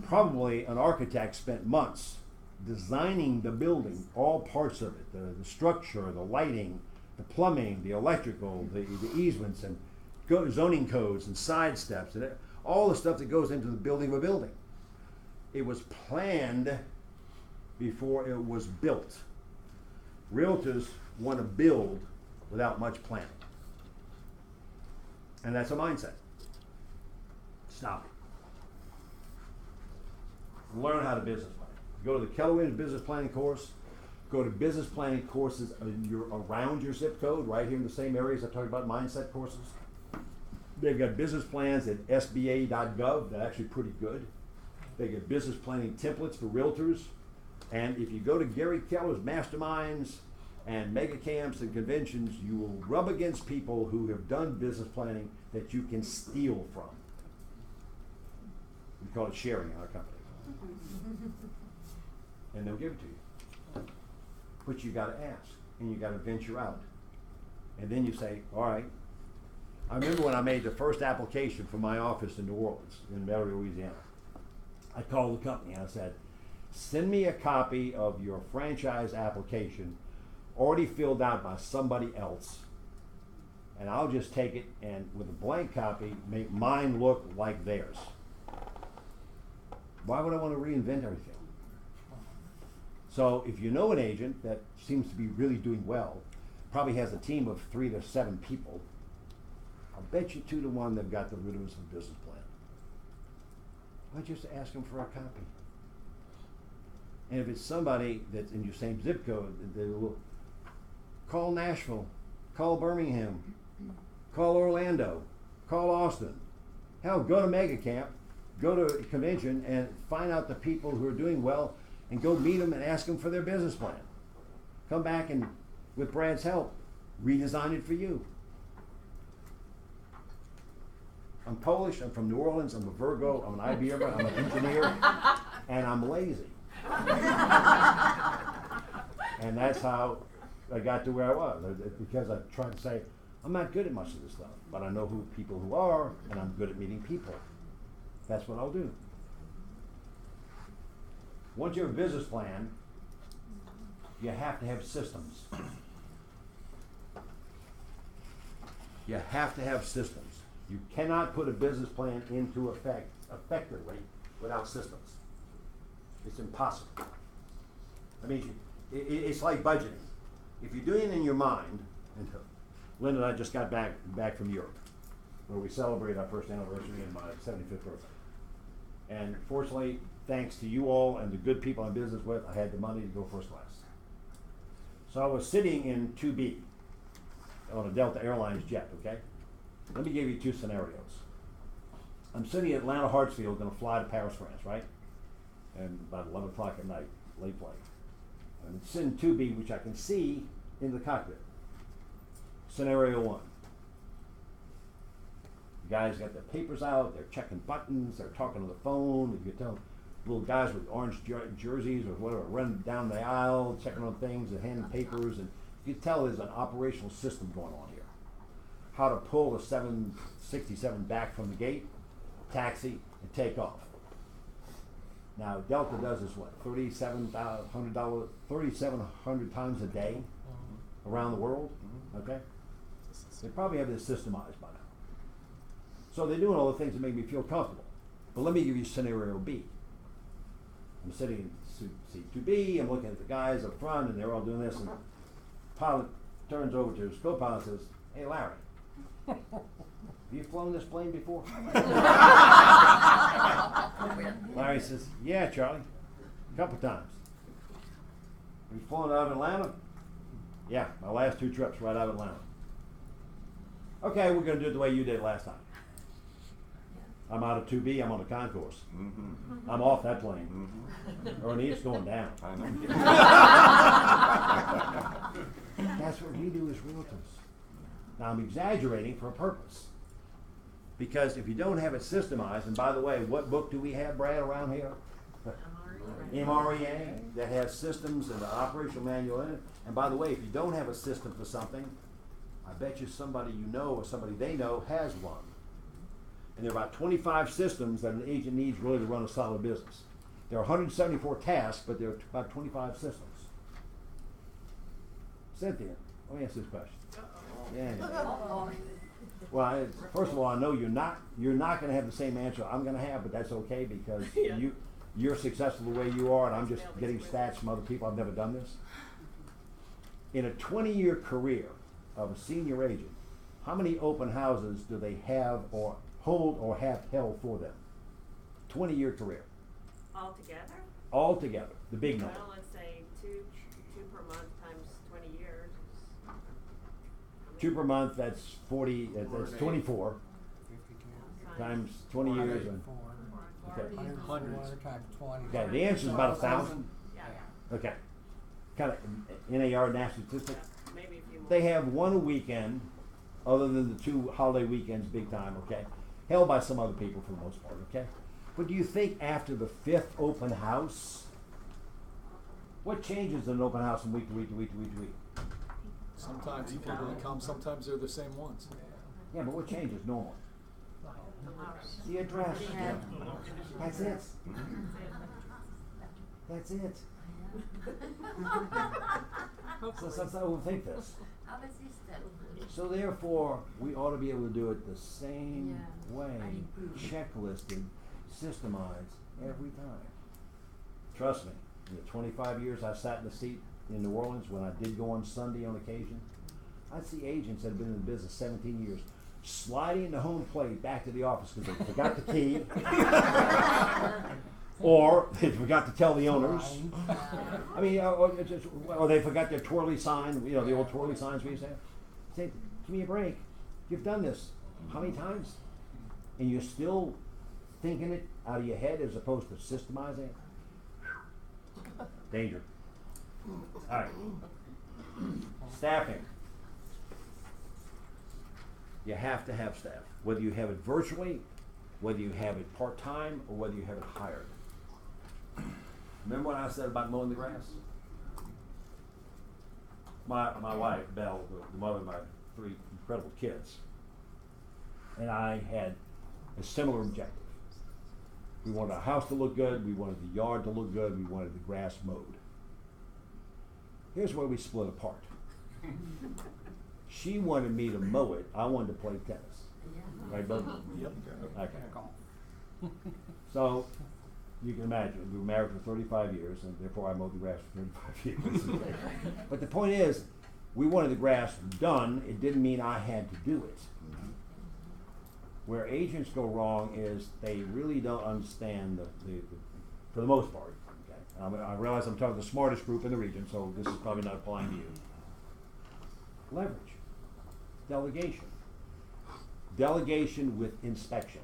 Probably an architect spent months designing the building, all parts of it, the structure, the lighting, the plumbing, the electrical, the easements, and zoning codes and side steps, and all the stuff that goes into the building of a building. It was planned before it was built. Realtors want to build without much planning. And that's a mindset. Stop it. Learn how to business plan. Go to the Keller Williams business planning course. Go to business planning courses around your zip code, right here in the same areas I talked about mindset courses. They've got business plans at sba.gov. They're actually pretty good. They get business planning templates for realtors. And if you go to Gary Keller's masterminds and mega camps and conventions, you will rub against people who have done business planning that you can steal from. We call it sharing in our company. And they'll give it to you. But you gotta ask, and you gotta venture out. And then you say, all right. I remember when I made the first application for my office in New Orleans, in Metairie, Louisiana. I called the company and I said, send me a copy of your franchise application already filled out by somebody else, and I'll just take it and with a blank copy make mine look like theirs. Why would I want to reinvent everything? So if you know an agent that seems to be really doing well, probably has a team of 3 to 7 people, I'll bet you 2 to 1 they've got the Riddles of business plan. Why just ask them for a copy? And if it's somebody that's in your same zip code, they will call Nashville, call Birmingham, call Orlando, call Austin. Hell, go to Mega Camp, go to a convention and find out the people who are doing well and go meet them and ask them for their business plan. Come back and, with Brad's help, redesign it for you. I'm Polish, I'm from New Orleans, I'm a Virgo, I'm an IBM, I'm an engineer, and I'm lazy. And that's how I got to where I was, because I tried to say, I'm not good at much of this stuff, but I know who people who are, and I'm good at meeting people. That's what I'll do. Once you have a business plan, you have to have systems. You have to have systems. You cannot put a business plan into effect effectively without systems. It's impossible. I mean, it's like budgeting. If you're doing it in your mind, and Linda and I just got back from Europe, where we celebrated our first anniversary in my 75th birthday. And fortunately, thanks to you all and the good people I'm in business with, I had the money to go first class. So I was sitting in 2B on a Delta Airlines jet, okay? Let me give you 2 scenarios. I'm sitting at Atlanta Hartsfield, gonna fly to Paris, France, right? And about 11 o'clock at night, late flight. And it's in 2B, which I can see in the cockpit. Scenario 1. The guys got their papers out, they're checking buttons, they're talking on the phone. You can tell little guys with orange jerseys or whatever run down the aisle, checking on things and handing papers. And you can tell there's an operational system going on here. How to pull a 767 back from the gate, taxi, and take off. Now, Delta does this, what, $3,700 times a day around the world, okay? They probably have this systemized by now. So they're doing all the things that make me feel comfortable. But let me give you scenario B. I'm sitting in seat 2B, I'm looking at the guys up front, and they're all doing this, and the pilot turns over to his co-pilot and says, hey, Larry, have you flown this plane before? Larry says, yeah, Charlie, a couple times. Have you flown out of Atlanta? Yeah, my last 2 trips right out of Atlanta. Okay, we're going to do it the way you did last time. I'm out of 2B, I'm on the concourse. Mm-hmm. I'm off that plane. Mm-hmm. Or it's going down. I know. That's what we do as realtors. Now I'm exaggerating for a purpose. Because if you don't have it systemized, and by the way, what book do we have, Brad, around here? MREA, that has systems and an operational manual in it. And by the way, if you don't have a system for something, I bet you somebody you know or somebody they know has one. And there are about 25 systems that an agent needs really to run a solid business. There are 174 tasks, but there are about 25 systems. Cynthia, let me ask this question. Yeah. Well, first of all, I know you're not going to have the same answer I'm going to have, but that's okay because you're successful the way you are, and I'm just getting stats from other people. I've never done this. In a 20-year career of a senior agent, how many open houses do they have or hold or have held for them? 20-year career. Altogether? Altogether, the big number. Well, let's say two per month times 20 years. 2 per month, that's 40, that's 24 times 20 years. And, okay. 100 times 20. Okay, the answer is about 1,000. Yeah, Okay. Kind of NAR national statistic. maybe a few more. They have one weekend, other than the 2 holiday weekends, big time, okay? Held by some other people for the most part, okay? But do you think after the 5th open house, what changes in an open house from week to week to week to week to week? Sometimes people are gonna come, sometimes they're the same ones. Yeah, but what changes normally? The address. That's it. That's it. So let's not overthink this. So therefore, we ought to be able to do it the same way, checklisted, systemized every time. Trust me, in the 25 years I sat in the seat in New Orleans, when I did go on Sunday on occasion, I'd see agents that had been in the business 17 years sliding the home plate back to the office because they forgot the key, or they forgot to tell the owners. I mean, or they forgot their twirly sign, you know, the old twirly signs we used to have. Say, give me a break. You've done this how many times? And you're still thinking it out of your head as opposed to systemizing it? Danger. All right. Staffing. You have to have staff. Whether you have it virtually, whether you have it part-time, or whether you have it hired. Remember what I said about mowing the grass? My wife, Belle, the mother of my 3 incredible kids, and I had a similar objective. We wanted our house to look good, we wanted the yard to look good, we wanted the grass mowed. Here's where we split apart. She wanted me to mow it, I wanted to play tennis. Right, Bud? Yep. Okay. So, you can imagine, we were married for 35 years, and therefore I mowed the grass for 35 years. But the point is, we wanted the grass done, it didn't mean I had to do it. Where agents go wrong is they really don't understand for the most part, okay? I realize I'm talking to the smartest group in the region, so this is probably not applying to you. Leverage. Delegation. Delegation with inspection.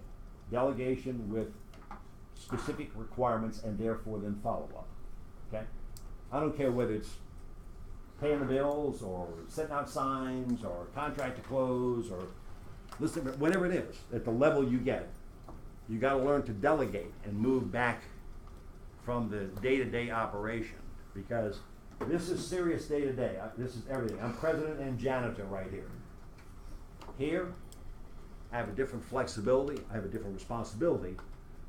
Delegation with specific requirements and therefore then follow-up, okay? I don't care whether it's paying the bills or setting out signs or contract to close or listen, whatever it is, at the level you get, you got to learn to delegate and move back from the day-to-day operation because this is serious day-to-day. This is everything. I'm president and janitor right here. Here, I have a different flexibility, I have a different responsibility,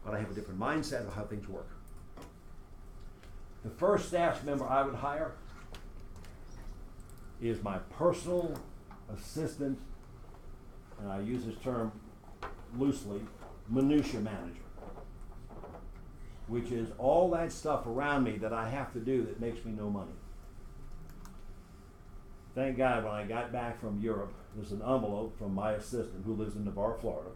but I have a different mindset of how things work. The first staff member I would hire is my personal assistant, and I use this term loosely, minutia manager, which is all that stuff around me that I have to do that makes me no money. Thank God when I got back from Europe, there's an envelope from my assistant who lives in Navarre, Florida,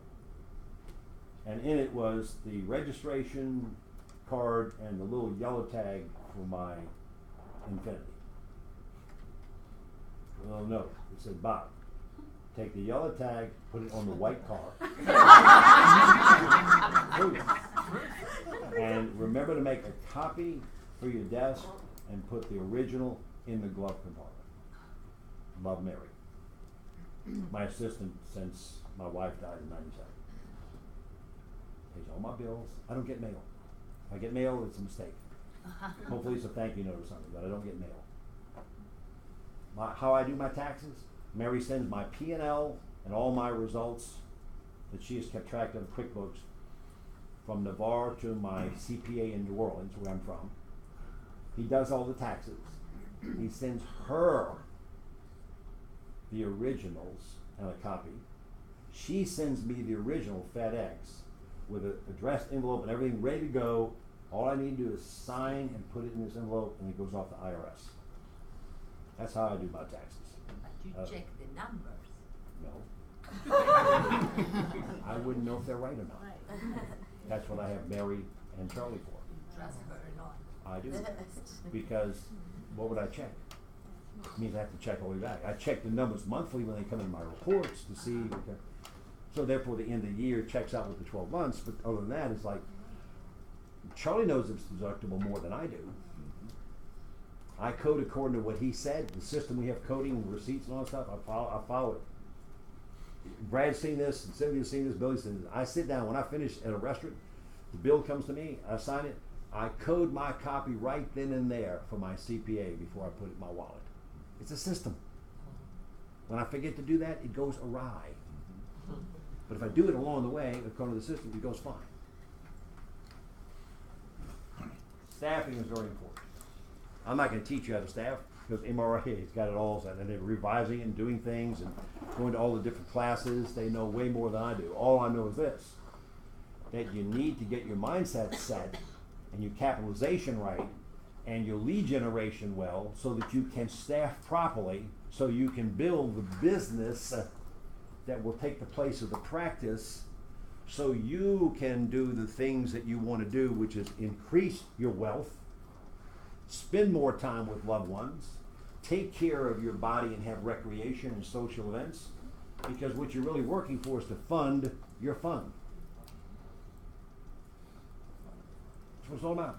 and in it was the registration card and the little yellow tag for my Infinity. A little note, it said, Bob, take the yellow tag, put it on the white car. And remember to make a copy for your desk and put the original in the glove compartment. Love, Mary. My assistant since my wife died in 97. Pays all my bills. I don't get mail. If I get mail, it's a mistake. Hopefully it's a thank you note or something, but I don't get mail. How I do my taxes, Mary sends my P&L and all my results that she has kept track of QuickBooks from Navarre to my CPA in New Orleans, where I'm from. He does all the taxes. He sends her the originals and a copy. She sends me the original FedEx with an addressed envelope and everything ready to go. All I need to do is sign and put it in this envelope, and it goes off the IRS. That's how I do my taxes. But you check the numbers. No. I wouldn't know if they're right or not. That's what I have Mary and Charlie for. Trust her a lot. I do. Because what would I check? It means I have to check all the way back. I check the numbers monthly when they come in my reports to see. So therefore, the end of the year checks out with the 12 months. But other than that, it's like Charlie knows it's deductible more than I do. I code according to what he said. The system we have coding and receipts and all that stuff. I follow it. Brad's seen this, and Cynthia's seen this, Billy's seen this. I sit down when I finish at a restaurant. The bill comes to me. I sign it. I code my copy right then and there for my CPA before I put it in my wallet. It's a system. When I forget to do that, it goes awry. But if I do it along the way, according to the system, it goes fine. Staffing is very important. I'm not going to teach you how to staff because MRA has got it all set, and they're revising and doing things and going to all the different classes. They know way more than I do. All I know is this, that you need to get your mindset set and your capitalization right and your lead generation well so that you can staff properly so you can build the business that will take the place of the practice so you can do the things that you want to do, which is increase your wealth, spend more time with loved ones, take care of your body and have recreation and social events, because what you're really working for is to fund your fund. That's what it's all about.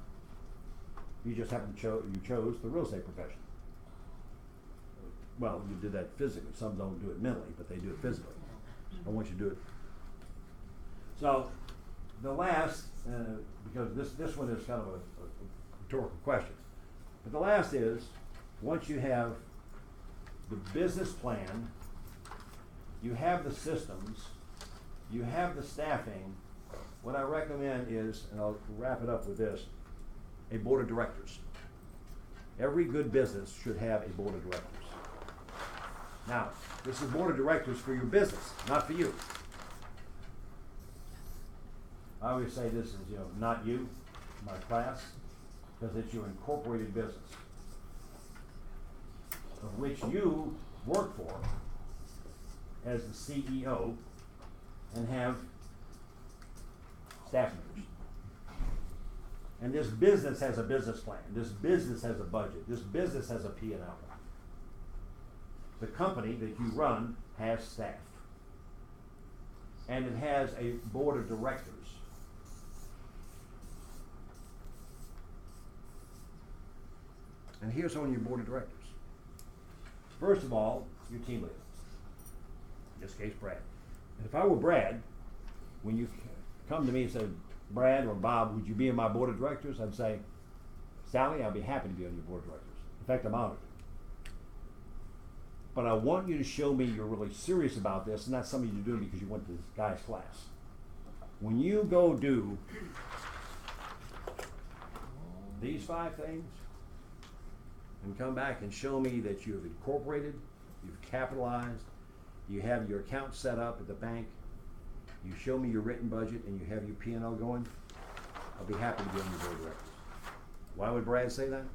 You just happen to you chose the real estate profession. Well, you did that physically. Some don't do it mentally, but they do it physically. I want you to do it. So, the last, because this one is kind of a rhetorical question, but the last is, once you have the business plan, you have the systems, you have the staffing, what I recommend is, and I'll wrap it up with this, a board of directors. Every good business should have a board of directors. Now, this is board of directors for your business, not for you. I always say this is, not you, my class, because it's your incorporated business, of which you work for as the CEO and have staff members. And this business has a business plan. This business has a budget. This business has a P&L. The company that you run has staff. And it has a board of directors. And here's on your board of directors. First of all, your team leader. In this case, Brad. And if I were Brad, when you come to me and say, Brad or Bob, would you be in my board of directors? I'd say, Sally, I'd be happy to be on your board of directors. In fact, I'm honored. But I want you to show me you're really serious about this and not something you're doing because you went to this guy's class. When you go do these 5 things and come back and show me that you have incorporated, you've capitalized, you have your account set up at the bank, you show me your written budget and you have your P&L going, I'll be happy to be on your board of directors. Why would Brad say that?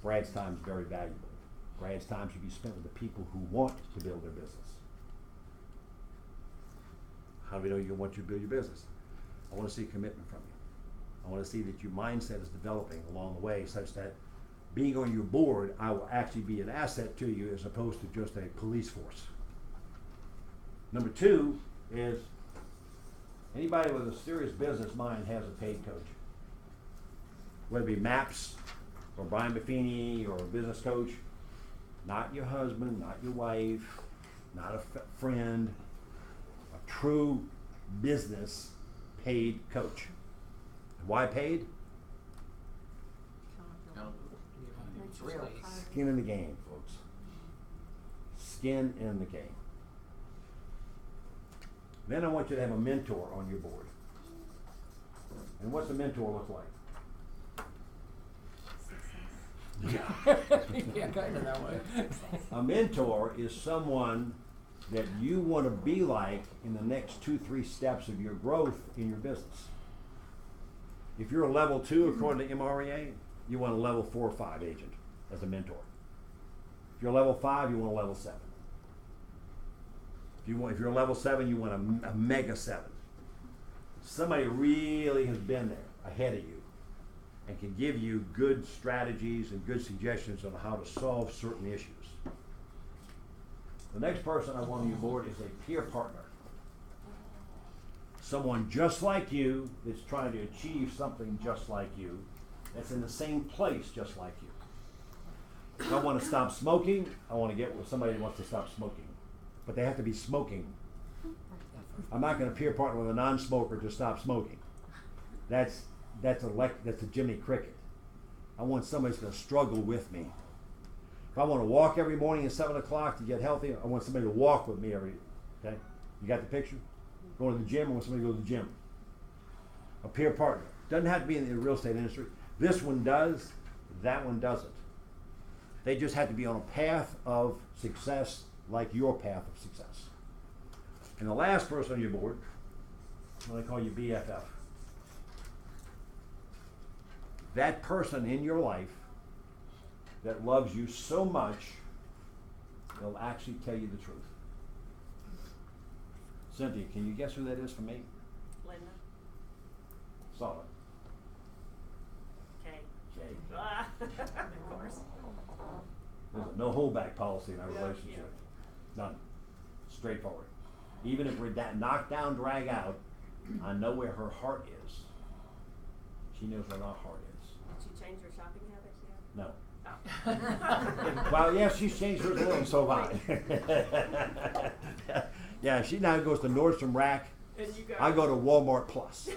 Brad's time is very valuable. Brad's time should be spent with the people who want to build their business. How do we know you want to build your business? I want to see commitment from you. I want to see that your mindset is developing along the way such that being on your board, I will actually be an asset to you as opposed to just a police force. Number 2 is anybody with a serious business mind has a paid coach. Whether it be MAPS or Brian Buffini or a business coach, not your husband, not your wife, not a friend, a true business paid coach. Why paid? Skin in the game, folks. Skin in the game. Then I want you to have a mentor on your board. And what's a mentor look like? Yeah, kind of that way. A mentor is someone that you want to be like in the next 2-3 steps of your growth in your business. If you're a level 2 according to MREA, you want a level 4 or 5 agent as a mentor. If you're a level 5, you want a level 7. If you're a level 7, you want a mega 7. Somebody really has been there ahead of you and can give you good strategies and good suggestions on how to solve certain issues. The next person I want on your board is a peer partner. Someone just like you that's trying to achieve something just like you, that's in the same place just like you. If I want to stop smoking, I want to get with somebody that wants to stop smoking. But they have to be smoking. I'm not going to peer partner with a non-smoker to stop smoking. That's a Jimmy Cricket. I want somebody that's going to struggle with me. If I want to walk every morning at 7 o'clock to get healthy, I want somebody to walk with me okay? You got the picture? Going to the gym, I want somebody to go to the gym. A peer partner. Doesn't have to be in the real estate industry. This one does, that one doesn't. They just have to be on a path of success like your path of success. And the last person on your board, what I call you BFF. That person in your life that loves you so much, they'll actually tell you the truth. Cynthia, can you guess who that is for me? Linda. Solid. Kay. Jay. Of course. There's a no holdback policy in our Yeah, relationship. None. Straightforward. Even if we're knocked down, drag out, I know where her heart is. She knows where my heart is. Did she change her shopping habits yet? No. Oh. Well, yeah, she's changed hers a little, and so have I. Yeah, she now goes to Nordstrom Rack. And you guys? I go to Walmart Plus.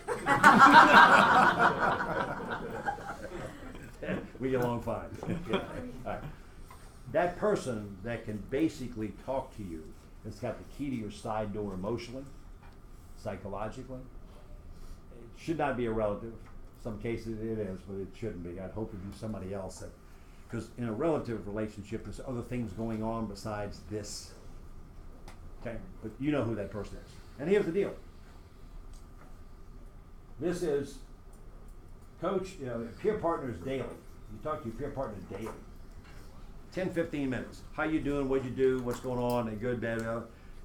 We get along fine. All right. That person that can basically talk to you, that's got the key to your side door emotionally, psychologically, it should not be a relative. Some cases it is, but it shouldn't be. I'd hope it'd be somebody else. Because in a relative relationship, there's other things going on besides this. Okay? But you know who that person is. And here's the deal. This is coach, peer partners daily. You talk to your peer partner daily. 10, 15 minutes. How you doing? What'd you do? What's going on? And good, bad.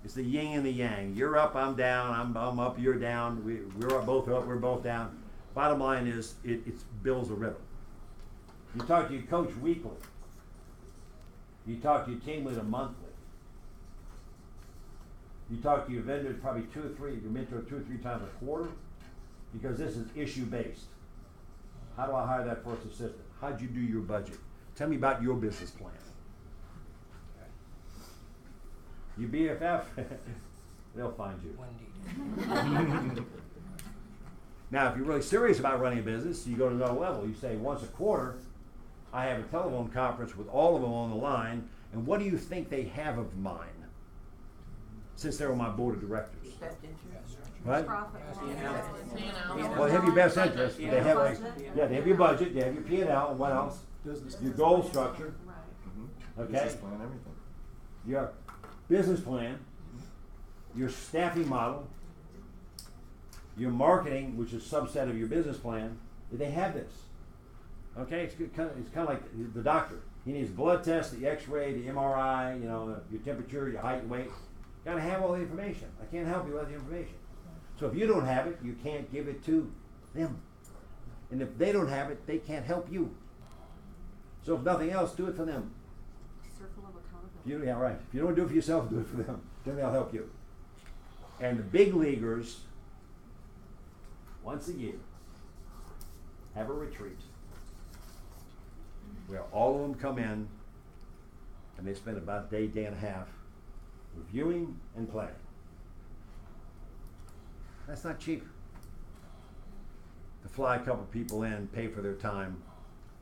It's the yin and the yang. You're up, I'm down. I'm up, you're down. We're both up, we're both down. Bottom line is, it builds a rhythm. You talk to your coach weekly. You talk to your team leader monthly. You talk to your vendors probably 2 or 3, your mentor 2 or 3 times a quarter, because this is issue based. How do I hire that first assistant? How'd you do your budget? Tell me about your business plan. You BFF, they'll find you. Wendy. Now, if you're really serious about running a business, you go to another level. You say, once a quarter, I have a telephone conference with all of them on the line, and what do you think they have of mine? Since they're on my board of directors. Right? Well, they have your best interest. They have they have your budget, they have your P&L, and what else? Business. Your goal structure. Okay? Business plan, everything. Your business plan, your staffing model, your marketing, which is a subset of your business plan. They have this. Okay, it's kind of like the doctor. He needs blood test, the X-ray, the MRI, your temperature, your height and weight. You gotta have all the information. I can't help you without the information. So if you don't have it, you can't give it to them. And if they don't have it, they can't help you. So if nothing else, do it for them. Circle of accountability. Yeah, right. If you don't do it for yourself, do it for them. Then they'll help you. And the big leaguers, once a year, have a retreat where all of them come in and they spend about a day and a half reviewing and planning. That's not cheap. To fly a couple people in, pay for their time,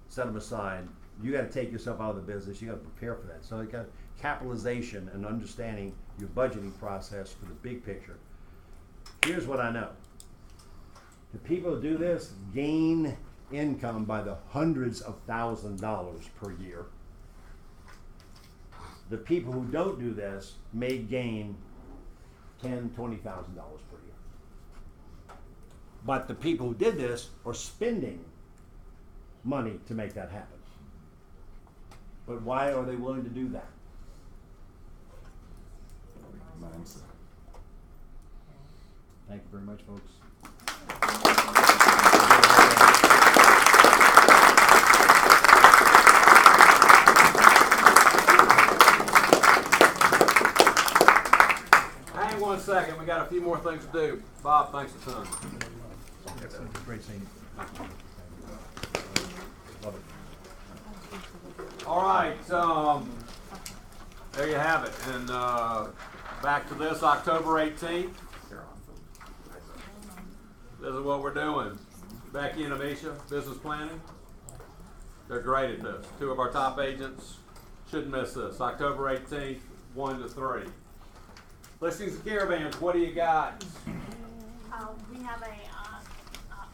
set them aside. You got to take yourself out of the business. You got to prepare for that. So you got capitalization and understanding your budgeting process for the big picture. here's what I know. The people who do this gain income by the hundreds of $1,000s per year. The people who don't do this may gain $10,000, $20,000 per year. But the people who did this are spending money to make that happen. But why are they willing to do that? Mindset. Thank you very much, folks. Hang 1 second, we got a few more things to do. Bob, thanks a ton. Great seeing you. Love it. All right, there you have it. And back to this, October 18th. This is what we're doing. Becky and Amisha, business planning. They're great at this. 2 of our top agents. Shouldn't miss this. October 18th, 1 to 3. Listings and caravans, what do you got? We have a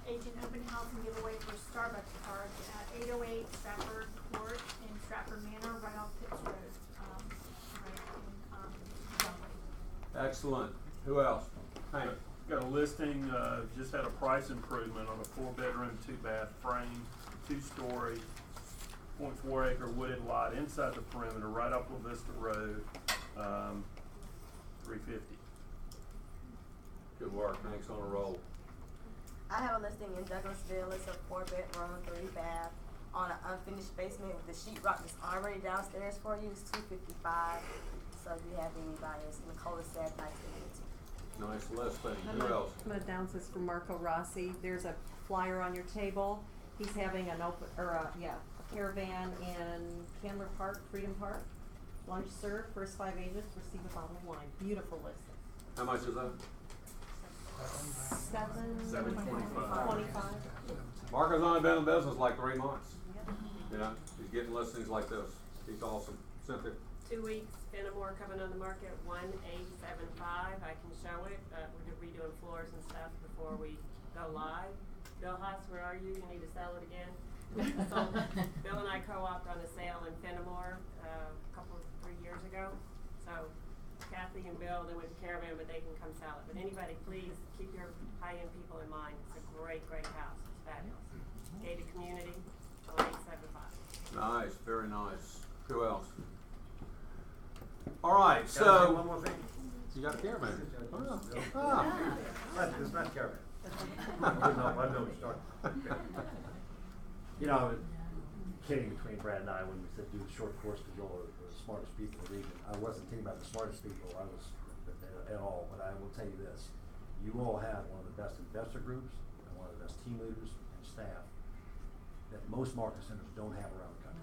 agent open house and giveaway for Starbucks cards at 808 Stratford Court in Stratford Manor, right off Pitts Road, right in Dunwoody. Excellent. Who else? Hank. Got a listing, just had a price improvement on a 4-bedroom, 2-bath frame, 2-story, 0.4 acre wooded lot inside the perimeter, right off La Vista Road, $350. Good work. Thanks, on a roll. I have a listing in Douglasville. It's a 4-bedroom, 3-bath on an unfinished basement with the sheetrock that's already downstairs for you. It's $255. So if you have any buyers in the cul-de-sac, nice to meet you. Nice listing. Who else? I'm gonna announce this for Marco Rossi. There's a flyer on your table. He's having an open, a caravan in Candler Park, Freedom Park. Lunch served, first 5 agents receive a bottle of wine. Beautiful listing. How much is that? $725. Marco's only been in business like 3 months. Yeah, he's getting listings like this. He's awesome. Cynthia. 2 weeks, Fenimore coming on the market, 1875. I can show it. We're redoing floors and stuff before we go live. Bill Haas, where are you? You need to sell it again. So Bill and I co-opted on a sale in Fenimore a couple, 3 years ago. So Kathy and Bill, they went to Caravan, but they can come sell it. But anybody, please keep your high-end people in mind. It's a great, great house. It's fabulous. Gated community, 1875. Nice, very nice. Who else? All right, so One more thing. you got a caravan. Oh, It's not caravan. I know start. You know, kidding between Brad and I when we said do the short course because you're the smartest people in the region. I wasn't thinking about the smartest people. I was at all, but I will tell you this: you all have one of the best investor groups and one of the best team leaders and staff that most market centers don't have around the country.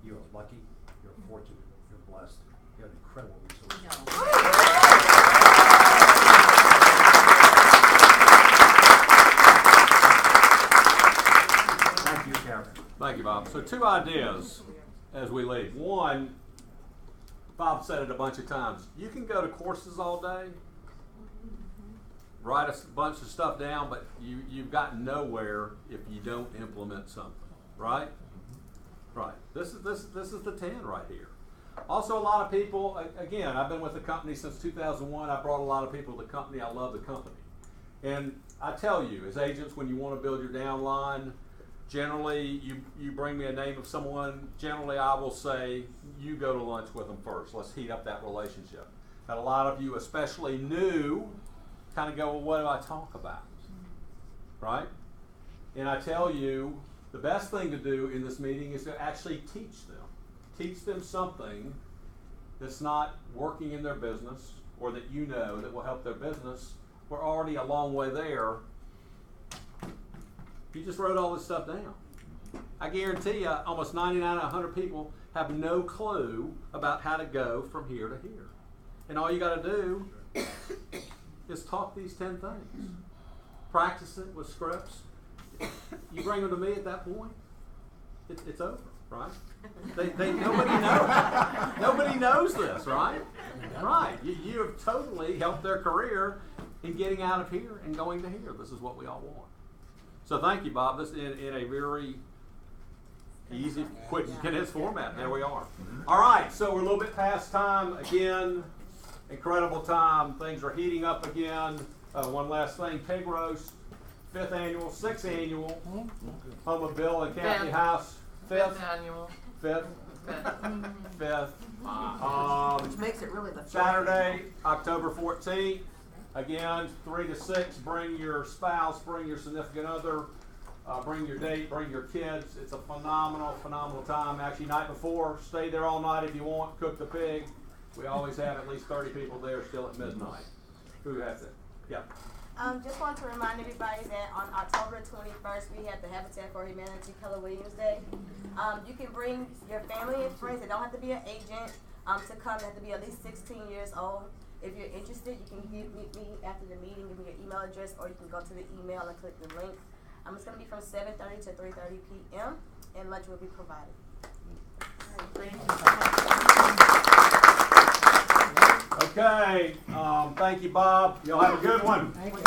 You're lucky. You're fortunate. You're blessed. You have incredible resources. Thank you, Karen. thank you, Bob. So 2 ideas as we leave. One, Bob said it a bunch of times. You can go to courses all day, write a bunch of stuff down, but you've got nowhere if you don't implement something, right? Right. This is the 10 right here. Also, a lot of people, again, I've been with the company since 2001. I brought a lot of people to the company. I love the company. And I tell you, as agents, when you want to build your downline, generally you bring me a name of someone. Generally, I will say, you go to lunch with them first. Let's heat up that relationship. And a lot of you, especially new, kind of go, well, what do I talk about? Right? And I tell you, the best thing to do in this meeting is to actually teach them. Teach them something that's not working in their business or that you know that will help their business. We're already a long way there. You just wrote all this stuff down. I guarantee you almost 99 out of 100 people have no clue about how to go from here to here. And all you got to do is talk these 10 things. Practice it with scripts. You bring them to me at that point, it's over, right? Nobody knows. Nobody knows this, right? Right. You have totally helped their career and getting out of here and going to here. This is what we all want. So thank you, Bob. This in a very easy, quick, condensed format. There we are. All right, so we're a little bit past time again. Incredible time. Things are heating up again. One last thing, pig roast, 5th annual, 6th annual, home of Bill and Kathy House, 5th annual. 5th, 5th. Which makes it really the Saturday, October 14th. Again, 3 to 6. Bring your spouse, bring your significant other, bring your date, bring your kids. It's a phenomenal, phenomenal time. Actually, night before, stay there all night if you want. Cook the pig. We always have at least 30 people there still at midnight. Who has it? Yeah. Just want to remind everybody that on October 21st, we have the Habitat for Humanity Keller Williams Day. You can bring your family and friends. They don't have to be an agent to come. They have to be at least 16 years old. If you're interested, you can meet me after the meeting, give me your email address, or you can go to the email and click the link. It's going to be from 7:30 to 3:30 p.m., and lunch will be provided. Okay. Thank you, Bob. Y'all have a good one. Thank you.